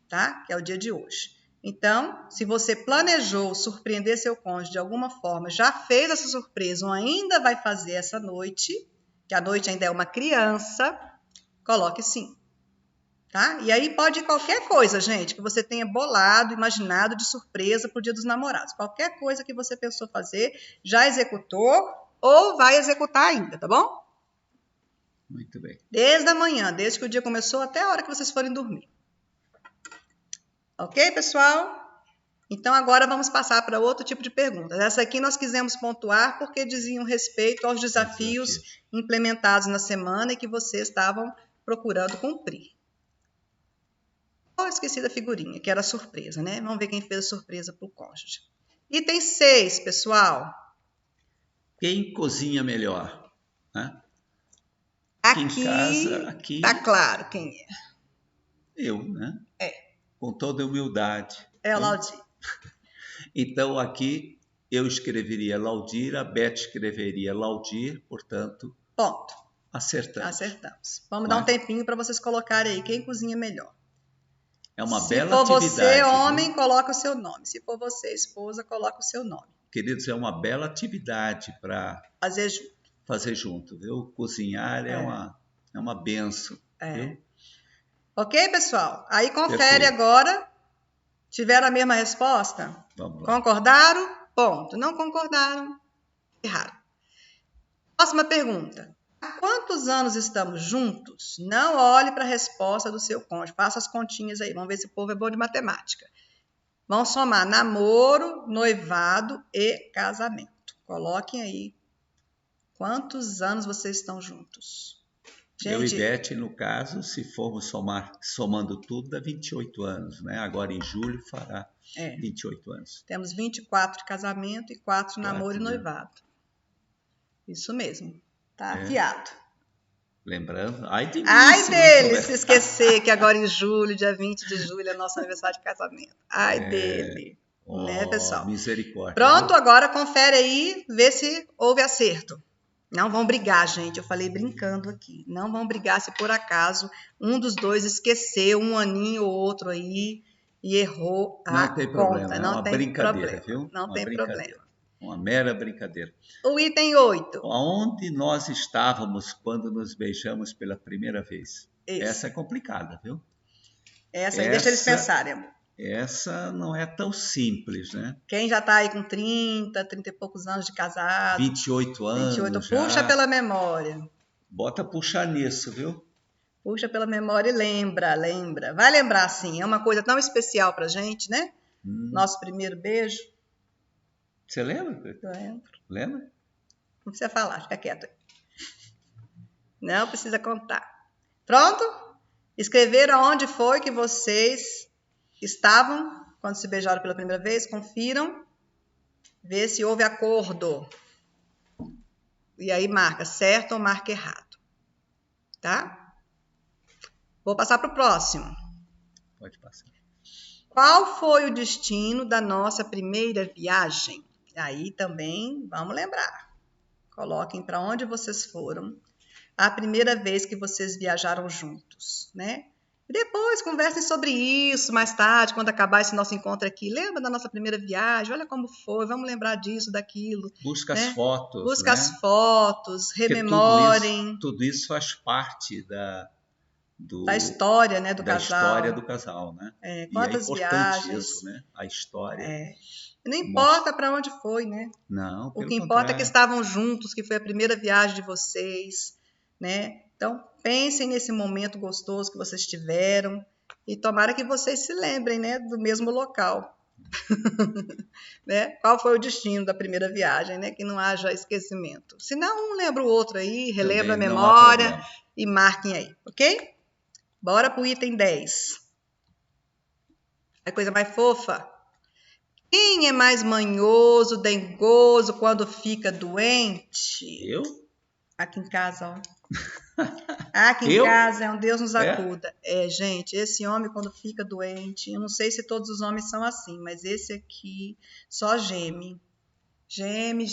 Speaker 1: tá? Que é o dia de hoje. Então, se você planejou surpreender seu cônjuge de alguma forma, já fez essa surpresa ou ainda vai fazer essa noite, que a noite ainda é uma criança, coloque sim. Tá? E aí pode ir qualquer coisa, gente, que você tenha bolado, imaginado de surpresa para o Dia dos Namorados. Qualquer coisa que você pensou fazer, já executou ou vai executar ainda, tá bom?
Speaker 2: Muito bem.
Speaker 1: Desde a manhã, desde que o dia começou até a hora que vocês forem dormir. Ok, pessoal? Então agora vamos passar para outro tipo de perguntas. Essa aqui nós quisemos pontuar porque diziam respeito aos desafios implementados na semana e que vocês estavam procurando cumprir. Esqueci da figurinha, que era a surpresa, né? Vamos ver quem fez a surpresa para o cônjuge. Item 6, pessoal.
Speaker 2: Quem cozinha melhor? Né?
Speaker 1: Aqui,
Speaker 2: em casa, aqui
Speaker 1: tá claro quem é.
Speaker 2: Eu, né?
Speaker 1: É.
Speaker 2: Com toda humildade.
Speaker 1: É o Laudi.
Speaker 2: Então, aqui eu escreveria Laudir, a Beth escreveria Laudir, portanto,
Speaker 1: ponto.
Speaker 2: Acertamos.
Speaker 1: Vamos dar um tempinho para vocês colocarem aí quem cozinha melhor.
Speaker 2: É uma bela atividade.
Speaker 1: Se for você, homem, viu? Coloca o seu nome. Se for você, esposa, coloca o seu nome.
Speaker 2: Queridos, é uma bela atividade para fazer junto, viu? Cozinhar é uma benção, viu?
Speaker 1: Ok, pessoal? Aí confere agora. Tiveram a mesma resposta?
Speaker 2: Vamos lá.
Speaker 1: Concordaram? Ponto. Não concordaram? Errado. Próxima pergunta. Há quantos anos estamos juntos? Não olhe para a resposta do seu cônjuge. Faça as continhas aí. Vamos ver se o povo é bom de matemática. Vamos somar namoro, noivado e casamento. Coloquem aí quantos anos vocês estão juntos.
Speaker 2: Gente, eu e Beth, no caso, se formos somando tudo, dá 28 anos, né? Agora em julho fará 28 anos.
Speaker 1: Temos 24 de casamento e 4 de namoro e noivado. Isso mesmo. Tá afiado.
Speaker 2: Lembrando, ai de mim,
Speaker 1: ai dele se esquecer que agora em julho, dia 20 de julho, é nosso aniversário de casamento. Ai dele. Né, pessoal?
Speaker 2: Misericórdia.
Speaker 1: Pronto, agora confere aí, vê se houve acerto. Não vão brigar, gente. Eu falei brincando aqui. Não vão brigar se por acaso um dos dois esqueceu um aninho ou outro aí e errou a conta.
Speaker 2: Não tem problema. É uma brincadeira, viu?
Speaker 1: Não tem problema.
Speaker 2: Uma mera brincadeira.
Speaker 1: O item 8.
Speaker 2: Onde nós estávamos quando nos beijamos pela primeira vez?
Speaker 1: Isso.
Speaker 2: Essa é complicada, viu?
Speaker 1: Essa aí deixa eles pensarem, amor.
Speaker 2: Essa não é tão simples, né?
Speaker 1: Quem já está aí com 30 e poucos anos de casado.
Speaker 2: 28 anos. 28,
Speaker 1: puxa pela memória.
Speaker 2: Bota puxar nisso, viu?
Speaker 1: Puxa pela memória e lembra. Vai lembrar, sim. É uma coisa tão especial pra gente, né? Nosso primeiro beijo.
Speaker 2: Você lembra?
Speaker 1: Lembro.
Speaker 2: Lembra?
Speaker 1: Não precisa falar, fica quieto aí. Não precisa contar. Pronto? Escreveram onde foi que vocês estavam quando se beijaram pela primeira vez. Confiram. Vê se houve acordo. E aí marca certo ou marca errado. Tá? Vou passar para o próximo.
Speaker 2: Pode passar.
Speaker 1: Qual foi o destino da nossa primeira viagem? Aí também vamos lembrar. Coloquem para onde vocês foram a primeira vez que vocês viajaram juntos, né? E depois conversem sobre isso mais tarde, quando acabar esse nosso encontro aqui. Lembra da nossa primeira viagem? Olha como foi, vamos lembrar disso, daquilo.
Speaker 2: Busca
Speaker 1: né?
Speaker 2: as fotos,
Speaker 1: Busca
Speaker 2: né?
Speaker 1: as fotos,
Speaker 2: Porque
Speaker 1: rememorem.
Speaker 2: tudo isso faz parte da
Speaker 1: história, né, do
Speaker 2: da
Speaker 1: casal.
Speaker 2: História do casal, né?
Speaker 1: Quantas
Speaker 2: e é importante
Speaker 1: viagens.
Speaker 2: isso, né? A história.
Speaker 1: Não importa para onde foi, né?
Speaker 2: Não,
Speaker 1: o que importa é que estavam juntos, que foi a primeira viagem de vocês, né? Então, pensem nesse momento gostoso que vocês tiveram e tomara que vocês se lembrem, né, do mesmo local. né? Qual foi o destino da primeira viagem, né? Que não haja esquecimento. Se não, um lembra o outro aí, relembra a memória e marquem aí, ok? Bora pro item 10. É coisa mais fofa. Quem é mais manhoso, dengoso quando fica doente?
Speaker 2: Eu?
Speaker 1: Aqui em casa, ó. Aqui em casa é um Deus nos acuda. Gente, esse homem quando fica doente, eu não sei se todos os homens são assim, mas esse aqui só geme. Geme,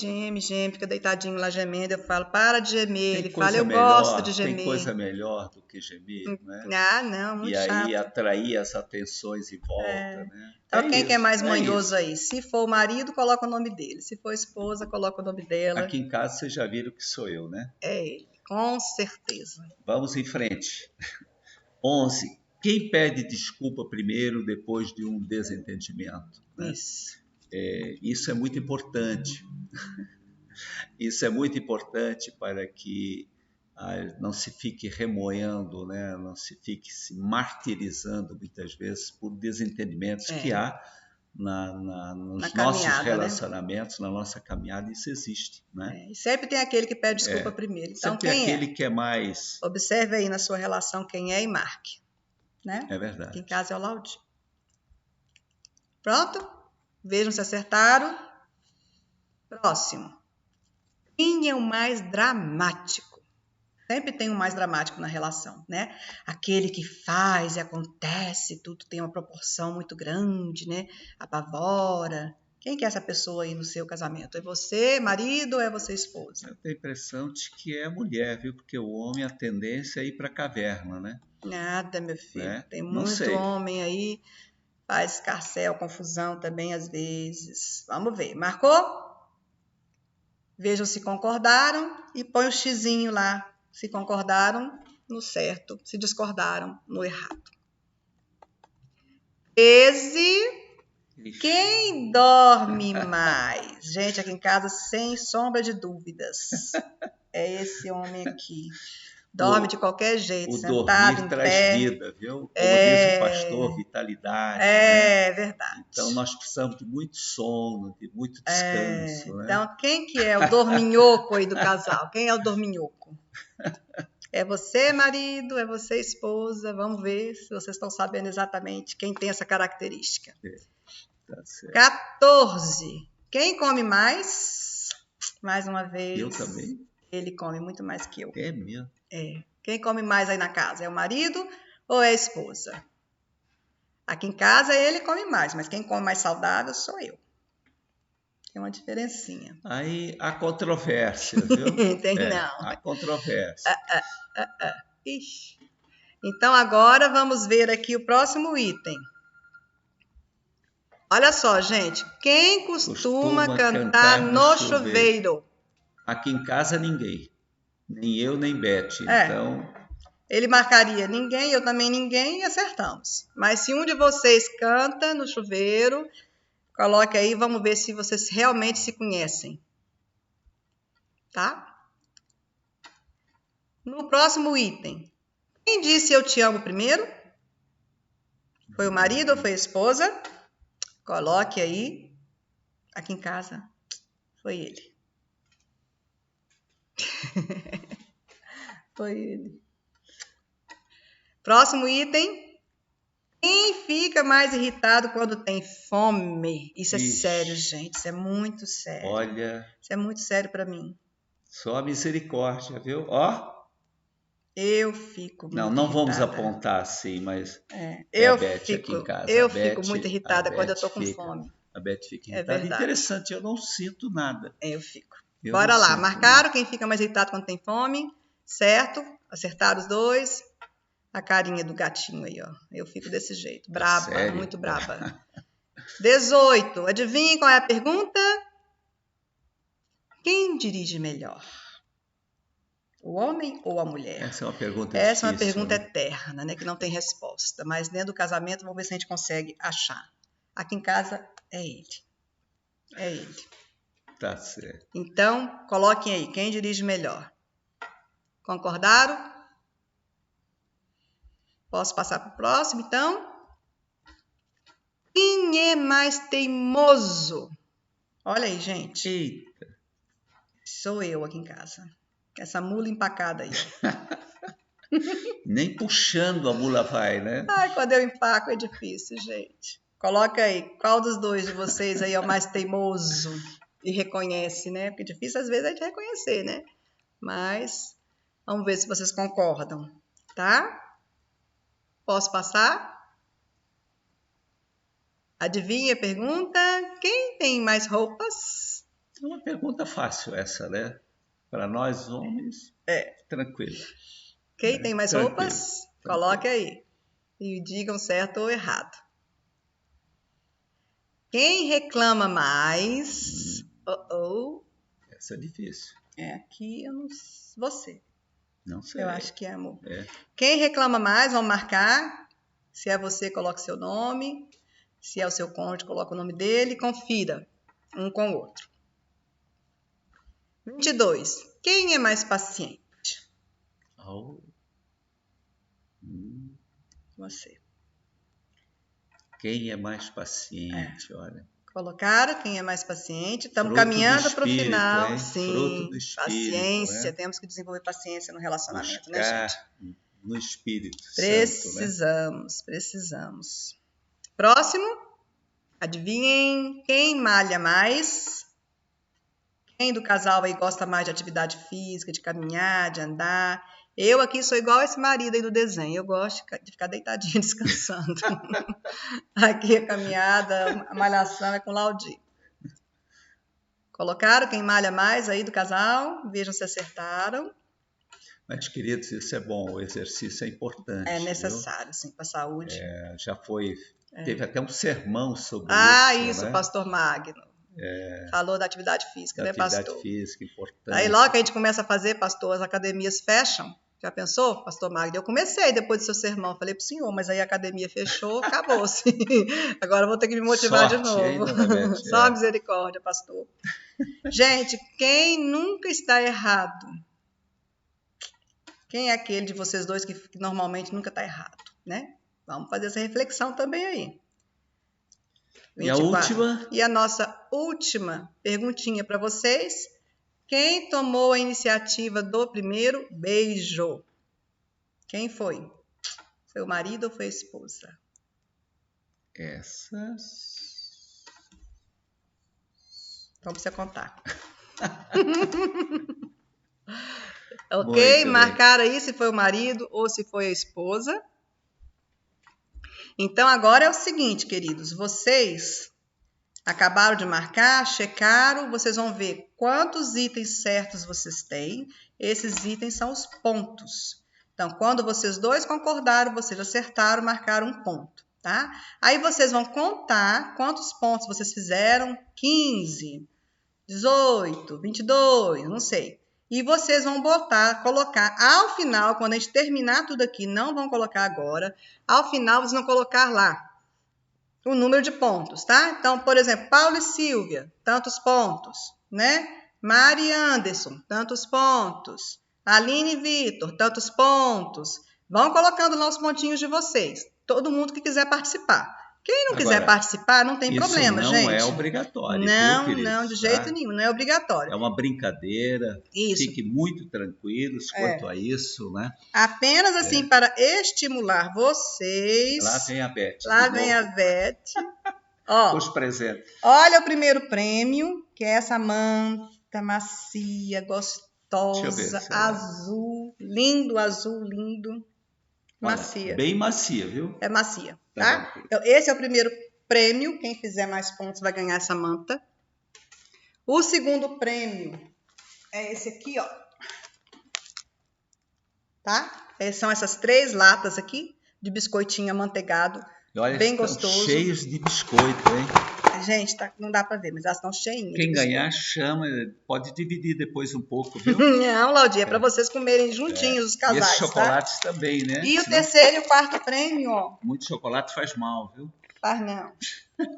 Speaker 1: fica deitadinho lá gemendo. Eu falo, para de gemer. Ele fala, eu gosto de gemer.
Speaker 2: Tem coisa melhor do que gemer, né?
Speaker 1: Não, muito
Speaker 2: chato.
Speaker 1: E
Speaker 2: aí atrair as atenções em volta, né?
Speaker 1: Então, quem que é mais manhoso aí? Se for o marido, coloca o nome dele. Se for a esposa, coloca o nome dela.
Speaker 2: Aqui em casa, vocês já viram que sou eu, né?
Speaker 1: É ele, com certeza.
Speaker 2: Vamos em frente. 11. Quem pede desculpa primeiro depois de um desentendimento? Né? Isso é muito importante. Isso é muito importante para que não se fique remoendo, né? Não se fique se martirizando muitas vezes por desentendimentos que há nos nossos relacionamentos, né? Na nossa caminhada, isso existe. Né?
Speaker 1: E sempre tem aquele que pede desculpa primeiro. Então,
Speaker 2: sempre tem aquele que é mais...
Speaker 1: Observe aí na sua relação quem é e marque. Né?
Speaker 2: É verdade.
Speaker 1: Aqui em casa é o Laudinho. Pronto? Vejam se acertaram. Próximo. Quem é o mais dramático? Sempre tem um mais dramático na relação, né? Aquele que faz e acontece, tudo tem uma proporção muito grande, né? Apavora. Quem que é essa pessoa aí no seu casamento? É você, marido, ou é você, esposa?
Speaker 2: Eu tenho a impressão de que é a mulher, viu? Porque o homem, a tendência é ir para a caverna, né?
Speaker 1: Nada, meu filho. Tem muito homem aí, faz escarcéu, confusão também às vezes. Vamos ver. Marcou? Vejam se concordaram e põe o xizinho lá. Se concordaram, no certo. Se discordaram, no errado. 13. Quem dorme mais? Gente, aqui em casa, sem sombra de dúvidas. É esse homem aqui. Dorme de qualquer jeito, sentado, em
Speaker 2: traz
Speaker 1: pé.
Speaker 2: vida, viu? Como diz o pastor, vitalidade. né?
Speaker 1: Verdade.
Speaker 2: Então, nós precisamos de muito sono, de muito descanso. Né?
Speaker 1: Então, quem que é o dorminhoco aí do casal? Quem é o dorminhoco? É você, marido? É você, esposa? Vamos ver se vocês estão sabendo exatamente quem tem essa característica.
Speaker 2: Tá certo.
Speaker 1: 14. Quem come mais? Mais uma vez.
Speaker 2: Eu também.
Speaker 1: Ele come muito mais que eu.
Speaker 2: É mesmo?
Speaker 1: Quem come mais aí na casa? É o marido ou é a esposa? Aqui em casa ele come mais, mas quem come mais saudável sou eu. Tem uma diferencinha.
Speaker 2: Aí há controvérsia, viu?
Speaker 1: Tem não.
Speaker 2: Há controvérsia.
Speaker 1: Ixi. Então agora vamos ver aqui o próximo item. Olha só, gente. Quem costuma cantar no chuveiro?
Speaker 2: Aqui em casa ninguém. Nem eu, nem Beth. Então...
Speaker 1: Ele marcaria ninguém, eu também ninguém e acertamos. Mas se um de vocês canta no chuveiro, coloque aí, vamos ver se vocês realmente se conhecem. Tá? No próximo item. Quem disse eu te amo primeiro? Foi o marido ou foi a esposa? Coloque aí. Aqui em casa foi ele. Foi ele. Próximo item. Quem fica mais irritado quando tem fome? Isso é sério, gente. Isso é muito sério.
Speaker 2: Olha.
Speaker 1: Isso é muito sério para mim.
Speaker 2: Só a misericórdia, viu? Ó.
Speaker 1: Eu fico muito irritada.
Speaker 2: Não vamos apontar assim, mas
Speaker 1: eu
Speaker 2: a Beth
Speaker 1: fico,
Speaker 2: aqui em casa.
Speaker 1: Eu fico muito irritada quando eu tô com fome.
Speaker 2: A Beth fica irritada.
Speaker 1: É verdade.
Speaker 2: Interessante, eu não sinto nada.
Speaker 1: Eu fico. Bora lá, marcaram
Speaker 2: nada.
Speaker 1: Quem fica mais irritado quando tem fome, certo? Acertaram os dois. A carinha do gatinho aí, ó. Eu fico desse jeito, braba,
Speaker 2: Sério?
Speaker 1: muito braba. 18. Adivinhem qual é a pergunta? Quem dirige melhor? O homem ou a mulher?
Speaker 2: Essa é uma pergunta
Speaker 1: Essa
Speaker 2: difícil,
Speaker 1: é uma pergunta
Speaker 2: né?
Speaker 1: eterna, né? Que não tem resposta. Mas dentro do casamento, vamos ver se a gente consegue achar. Aqui em casa, é ele. É ele.
Speaker 2: Tá certo.
Speaker 1: Então, coloquem aí. Quem dirige melhor? Concordaram? Posso passar para o próximo, então? Quem é mais teimoso? Olha aí, gente.
Speaker 2: Eita.
Speaker 1: Sou eu aqui em casa. Essa mula empacada aí.
Speaker 2: Nem puxando a mula vai, né?
Speaker 1: Ai, quando eu empaco é difícil, gente. Coloca aí. Qual dos dois de vocês aí é o mais teimoso? E reconhece, né? Porque difícil às vezes a gente reconhecer, né? Mas vamos ver se vocês concordam, tá? Posso passar? Adivinha a pergunta? Quem tem mais roupas?
Speaker 2: É uma pergunta fácil essa, né? Para nós homens, tranquilo.
Speaker 1: Quem tem mais
Speaker 2: Tranquilo,
Speaker 1: roupas? Coloque aí. E digam certo ou errado. Quem reclama mais?
Speaker 2: Essa é difícil.
Speaker 1: Aqui eu não sei. Você.
Speaker 2: Não sei.
Speaker 1: Eu acho que é, amor. Quem reclama mais, vamos marcar. Se é você, coloque seu nome. Se é o seu cônjuge, coloque o nome dele. Confira um com o outro. 22. Quem é mais paciente? Você.
Speaker 2: Quem é mais paciente, olha.
Speaker 1: Colocaram quem é mais paciente. Estamos caminhando para o final.
Speaker 2: Hein?
Speaker 1: Sim,
Speaker 2: fruto do espírito,
Speaker 1: paciência. Temos que desenvolver paciência no relacionamento,
Speaker 2: buscar,
Speaker 1: né, gente?
Speaker 2: No Espírito
Speaker 1: Precisamos,
Speaker 2: Santo, né?
Speaker 1: precisamos. Próximo. Adivinhem quem malha mais? Quem do casal aí gosta mais de atividade física, de caminhar, de andar? Eu aqui sou igual esse marido aí do desenho. Eu gosto de ficar deitadinha descansando. Aqui a caminhada, a malhação é com o Laudi. Colocaram quem malha mais aí do casal? Vejam se acertaram.
Speaker 2: Mas, queridos, isso é bom, o exercício é importante.
Speaker 1: É necessário, sim, para a saúde.
Speaker 2: Já foi, teve até um sermão sobre
Speaker 1: isso,
Speaker 2: né?
Speaker 1: Pastor Magno. Falou da atividade física, né, pastor?
Speaker 2: Atividade física, importante.
Speaker 1: Aí logo que a gente começa a fazer, pastor, as academias fecham. Já pensou, pastor Magno? Eu comecei depois do seu sermão, falei pro senhor, mas aí a academia fechou, acabou-se. Agora eu vou ter que me motivar de novo. Só a misericórdia, pastor. Gente, quem nunca está errado? Quem é aquele de vocês dois que normalmente nunca está errado, né? Vamos fazer essa reflexão também aí. 24.
Speaker 2: E a última?
Speaker 1: E a nossa última perguntinha para vocês. Quem tomou a iniciativa do primeiro beijo? Quem foi? Foi o marido ou foi a esposa?
Speaker 2: Essas...
Speaker 1: Então precisa contar. Ok? Marcaram aí se foi o marido ou se foi a esposa. Então agora é o seguinte, queridos. Vocês acabaram de marcar, checaram, vocês vão ver quantos itens certos vocês têm. Esses itens são os pontos. Então, quando vocês dois concordaram, vocês acertaram, marcaram um ponto, tá? Aí vocês vão contar quantos pontos vocês fizeram, 15, 18, 22, não sei. E vocês vão colocar ao final, quando a gente terminar tudo aqui, não vão colocar agora, ao final vocês vão colocar lá o número de pontos, tá? Então, por exemplo, Paulo e Silvia, tantos pontos, né? Mari e Anderson, tantos pontos. Aline e Vitor, tantos pontos. Vão colocando lá os pontinhos de vocês. Todo mundo que quiser participar. Quem não quiser
Speaker 2: Agora,
Speaker 1: participar, não tem
Speaker 2: isso
Speaker 1: problema,
Speaker 2: não
Speaker 1: gente.
Speaker 2: é obrigatório,
Speaker 1: Não,
Speaker 2: viu, queridos,
Speaker 1: não, de jeito
Speaker 2: tá?
Speaker 1: nenhum, não é obrigatório.
Speaker 2: É uma brincadeira.
Speaker 1: Isso.
Speaker 2: Fiquem muito tranquilos quanto a isso, né?
Speaker 1: Apenas assim para estimular vocês.
Speaker 2: Lá vem a Beth.
Speaker 1: Lá vem a Beth. Ó,
Speaker 2: os presentes.
Speaker 1: Olha o primeiro prêmio, que é essa manta macia, gostosa, azul, lindo.
Speaker 2: Olha,
Speaker 1: macia.
Speaker 2: Bem macia, viu?
Speaker 1: É macia, tá? Então, esse é o primeiro prêmio. Quem fizer mais pontos vai ganhar essa manta. O segundo prêmio é esse aqui, ó. Tá? São essas 3 latas aqui de biscoitinho amanteigado. Olha, bem gostoso.
Speaker 2: Cheios de biscoito, hein?
Speaker 1: Gente, não dá para ver, mas elas estão cheinhas.
Speaker 2: Quem ganhar, chama. Pode dividir depois um pouco, viu?
Speaker 1: Não, Laudia, é para vocês comerem juntinhos os casais.
Speaker 2: E esses chocolates também, né?
Speaker 1: E o terceiro e o quarto prêmio, ó.
Speaker 2: Muito chocolate faz mal, viu?
Speaker 1: Faz não.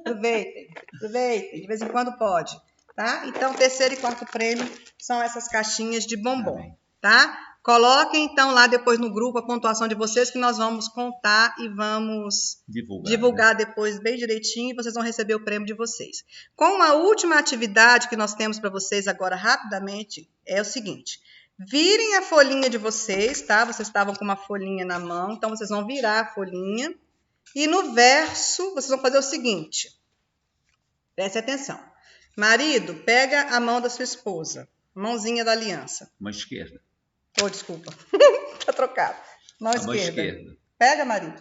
Speaker 1: Aproveitem. De vez em quando pode, tá? Então, o terceiro e quarto prêmio são essas caixinhas de bombom, tá? Coloquem, então, lá depois no grupo a pontuação de vocês, que nós vamos contar e vamos divulgar depois bem direitinho, e vocês vão receber o prêmio de vocês. Com a última atividade que nós temos para vocês agora, rapidamente, é o seguinte. Virem a folhinha de vocês, tá? Vocês estavam com uma folhinha na mão, então vocês vão virar a folhinha. E no verso, vocês vão fazer o seguinte. Preste atenção. Marido, pega a mão da sua esposa. Mãozinha da aliança.
Speaker 2: Mão esquerda.
Speaker 1: Oh, desculpa. Tá trocado. Mão esquerda. Pega, marido.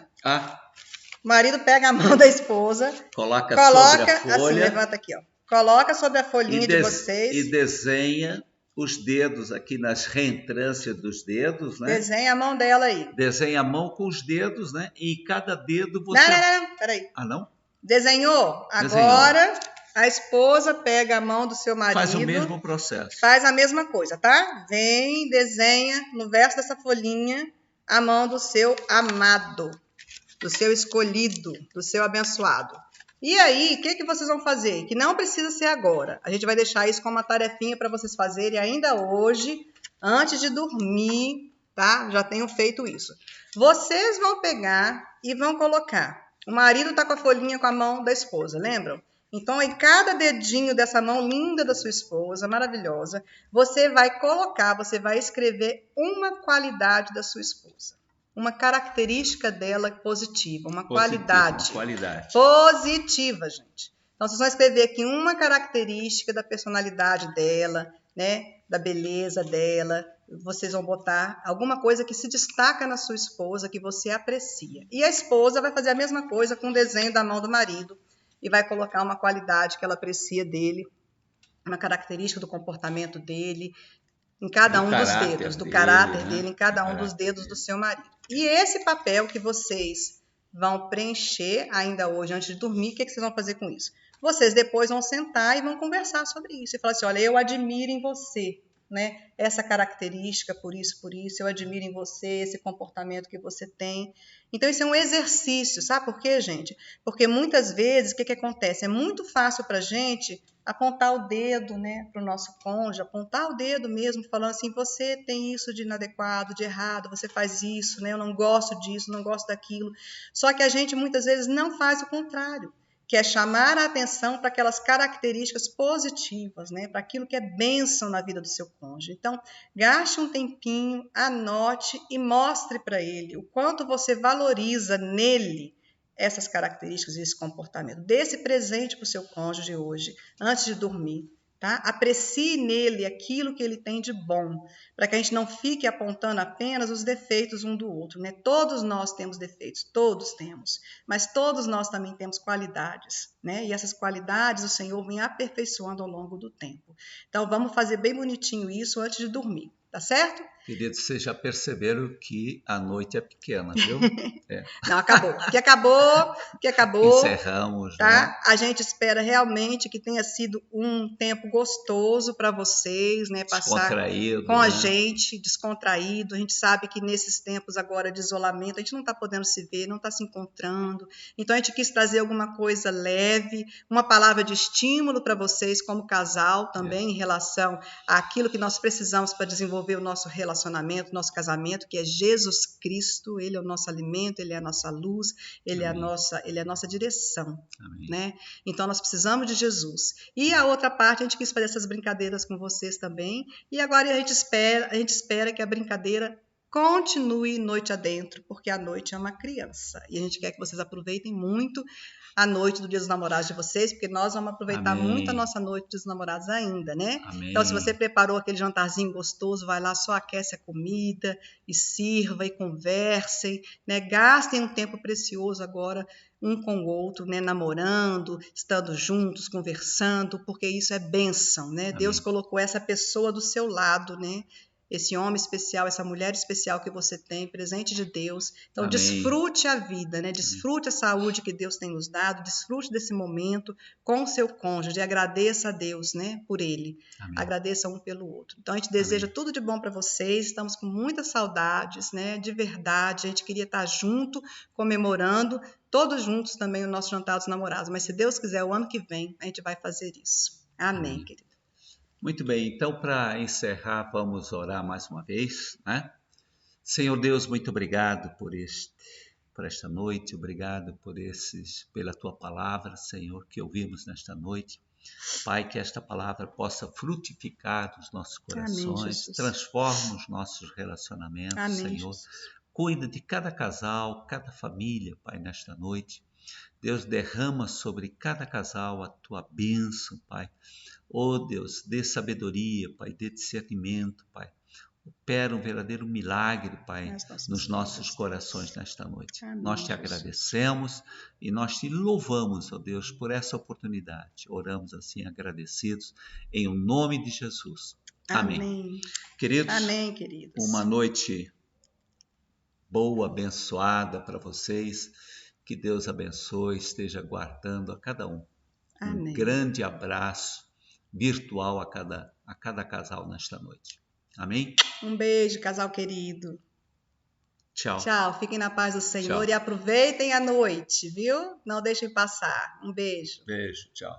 Speaker 1: Marido pega a mão da esposa.
Speaker 2: Coloca sobre a folha.
Speaker 1: Assim, levanta aqui, ó. Coloca sobre a folhinha de vocês.
Speaker 2: E desenha os dedos aqui nas reentrâncias dos dedos, né?
Speaker 1: Desenha a mão dela aí.
Speaker 2: Desenha a mão com os dedos, né? E em cada dedo você...
Speaker 1: Não, peraí.
Speaker 2: Não?
Speaker 1: Desenhou? Agora... A esposa pega a mão do seu marido.
Speaker 2: Faz o mesmo processo.
Speaker 1: Faz a mesma coisa, tá? Vem, desenha no verso dessa folhinha a mão do seu amado, do seu escolhido, do seu abençoado. E aí, o que vocês vão fazer? Que não precisa ser agora. A gente vai deixar isso como uma tarefinha para vocês fazerem ainda hoje, antes de dormir, tá? Já tenham feito isso. Vocês vão pegar e vão colocar. O marido tá com a folhinha com a mão da esposa, lembram? Então, em cada dedinho dessa mão linda da sua esposa, maravilhosa, você vai colocar, você vai escrever uma qualidade da sua esposa. Uma característica dela positiva, uma qualidade. Positiva, gente. Então, vocês vão escrever aqui uma característica da personalidade dela, né? Da beleza dela. Vocês vão botar alguma coisa que se destaca na sua esposa, que você aprecia. E a esposa vai fazer a mesma coisa com o desenho da mão do marido. E vai colocar uma qualidade que ela aprecia dele, uma característica do comportamento dele, em cada um dos dedos, do caráter dele, em cada um dos dedos do seu marido. E esse papel que vocês vão preencher ainda hoje, antes de dormir, o que vocês vão fazer com isso? Vocês depois vão sentar e vão conversar sobre isso. E falar assim, olha, eu admiro em você, né, essa característica, por isso, eu admiro em você esse comportamento que você tem. Então, isso é um exercício, sabe por quê, gente? Porque muitas vezes, o que acontece? É muito fácil para a gente apontar o dedo, né, para o nosso cônjuge, apontar o dedo mesmo, falando assim, você tem isso de inadequado, de errado, você faz isso, né, eu não gosto disso, não gosto daquilo. Só que a gente muitas vezes não faz o contrário, que é chamar a atenção para aquelas características positivas, né? Para aquilo que é bênção na vida do seu cônjuge. Então, gaste um tempinho, anote e mostre para ele o quanto você valoriza nele essas características e esse comportamento. Dê esse presente para o seu cônjuge hoje, antes de dormir. Tá? Aprecie nele aquilo que ele tem de bom, para que a gente não fique apontando apenas os defeitos um do outro, né? Todos nós temos defeitos, todos temos, mas todos nós também temos qualidades, né? E essas qualidades o Senhor vem aperfeiçoando ao longo do tempo. Então, vamos fazer bem bonitinho isso antes de dormir, tá certo?
Speaker 2: Queridos, vocês já perceberam que a noite é pequena, viu?
Speaker 1: Não, acabou. Que acabou.
Speaker 2: Encerramos,
Speaker 1: tá?
Speaker 2: Né?
Speaker 1: A gente espera realmente que tenha sido um tempo gostoso para vocês, né? Passar com a gente, descontraído. A gente sabe que nesses tempos agora de isolamento, a gente não está podendo se ver, não está se encontrando. Então, a gente quis trazer alguma coisa leve, uma palavra de estímulo para vocês como casal também, em relação àquilo que nós precisamos para desenvolver desenvolver o nosso relacionamento, nosso casamento, que é Jesus Cristo. Ele é o nosso alimento, Ele é a nossa luz, Ele é a nossa direção.
Speaker 2: Amém.
Speaker 1: Né? Então, nós precisamos de Jesus. E a outra parte, a gente quis fazer essas brincadeiras com vocês também. E agora a gente espera que a brincadeira continue noite adentro, porque a noite é uma criança. E a gente quer que vocês aproveitem muito a noite do Dia dos Namorados de vocês, porque nós vamos aproveitar
Speaker 2: Amém.
Speaker 1: muito a nossa noite dos namorados ainda, né?
Speaker 2: Amém.
Speaker 1: Então, se você preparou aquele jantarzinho gostoso, vai lá, só aquece a comida e sirva e conversem, né? Gastem um tempo precioso agora um com o outro, né? Namorando, estando juntos, conversando, porque isso é bênção, né?
Speaker 2: Amém.
Speaker 1: Deus colocou essa pessoa do seu lado, né? Esse homem especial, essa mulher especial que você tem, presente de Deus. Então,
Speaker 2: Amém.
Speaker 1: desfrute a vida, né? Desfrute a saúde que Deus tem nos dado, desfrute desse momento com o seu cônjuge, agradeça a Deus, né? Por ele.
Speaker 2: Amém.
Speaker 1: Agradeça um pelo outro. Então, a gente deseja
Speaker 2: Amém.
Speaker 1: tudo de bom para vocês, estamos com muitas saudades, né? De verdade, a gente queria estar junto, comemorando, todos juntos também o nosso jantar dos namorados, mas se Deus quiser, o ano que vem, a gente vai fazer isso. Amém, querido.
Speaker 2: Muito bem, então para encerrar, vamos orar mais uma vez, né? Senhor Deus, muito obrigado por esta noite, obrigado pela tua palavra, Senhor, que ouvimos nesta noite. Pai, que esta palavra possa frutificar nos nossos corações,
Speaker 1: Amém,
Speaker 2: transforma os nossos relacionamentos,
Speaker 1: Amém,
Speaker 2: Senhor.
Speaker 1: Jesus.
Speaker 2: Cuida de cada casal, cada família, Pai, nesta noite. Deus, derrama sobre cada casal a tua bênção, Pai. Oh Deus, dê sabedoria, Pai, dê discernimento, Pai. Opera um verdadeiro milagre, Pai, nos nossos corações nesta noite.
Speaker 1: Amém,
Speaker 2: nós te
Speaker 1: Jesus.
Speaker 2: agradecemos e nós te louvamos, ó Deus, por essa oportunidade. Oramos assim agradecidos, em o nome de Jesus. Amém.
Speaker 1: Amém.
Speaker 2: Queridos,
Speaker 1: Amém, queridos.
Speaker 2: Uma noite boa, abençoada para vocês. Que Deus abençoe, esteja guardando a cada um.
Speaker 1: Amém.
Speaker 2: Um grande abraço virtual a cada casal nesta noite. Amém?
Speaker 1: Um beijo, casal querido.
Speaker 2: Tchau.
Speaker 1: Tchau, fiquem na paz do Senhor.
Speaker 2: Tchau.
Speaker 1: E aproveitem a noite, viu? Não deixem passar. Um beijo.
Speaker 2: Beijo, tchau.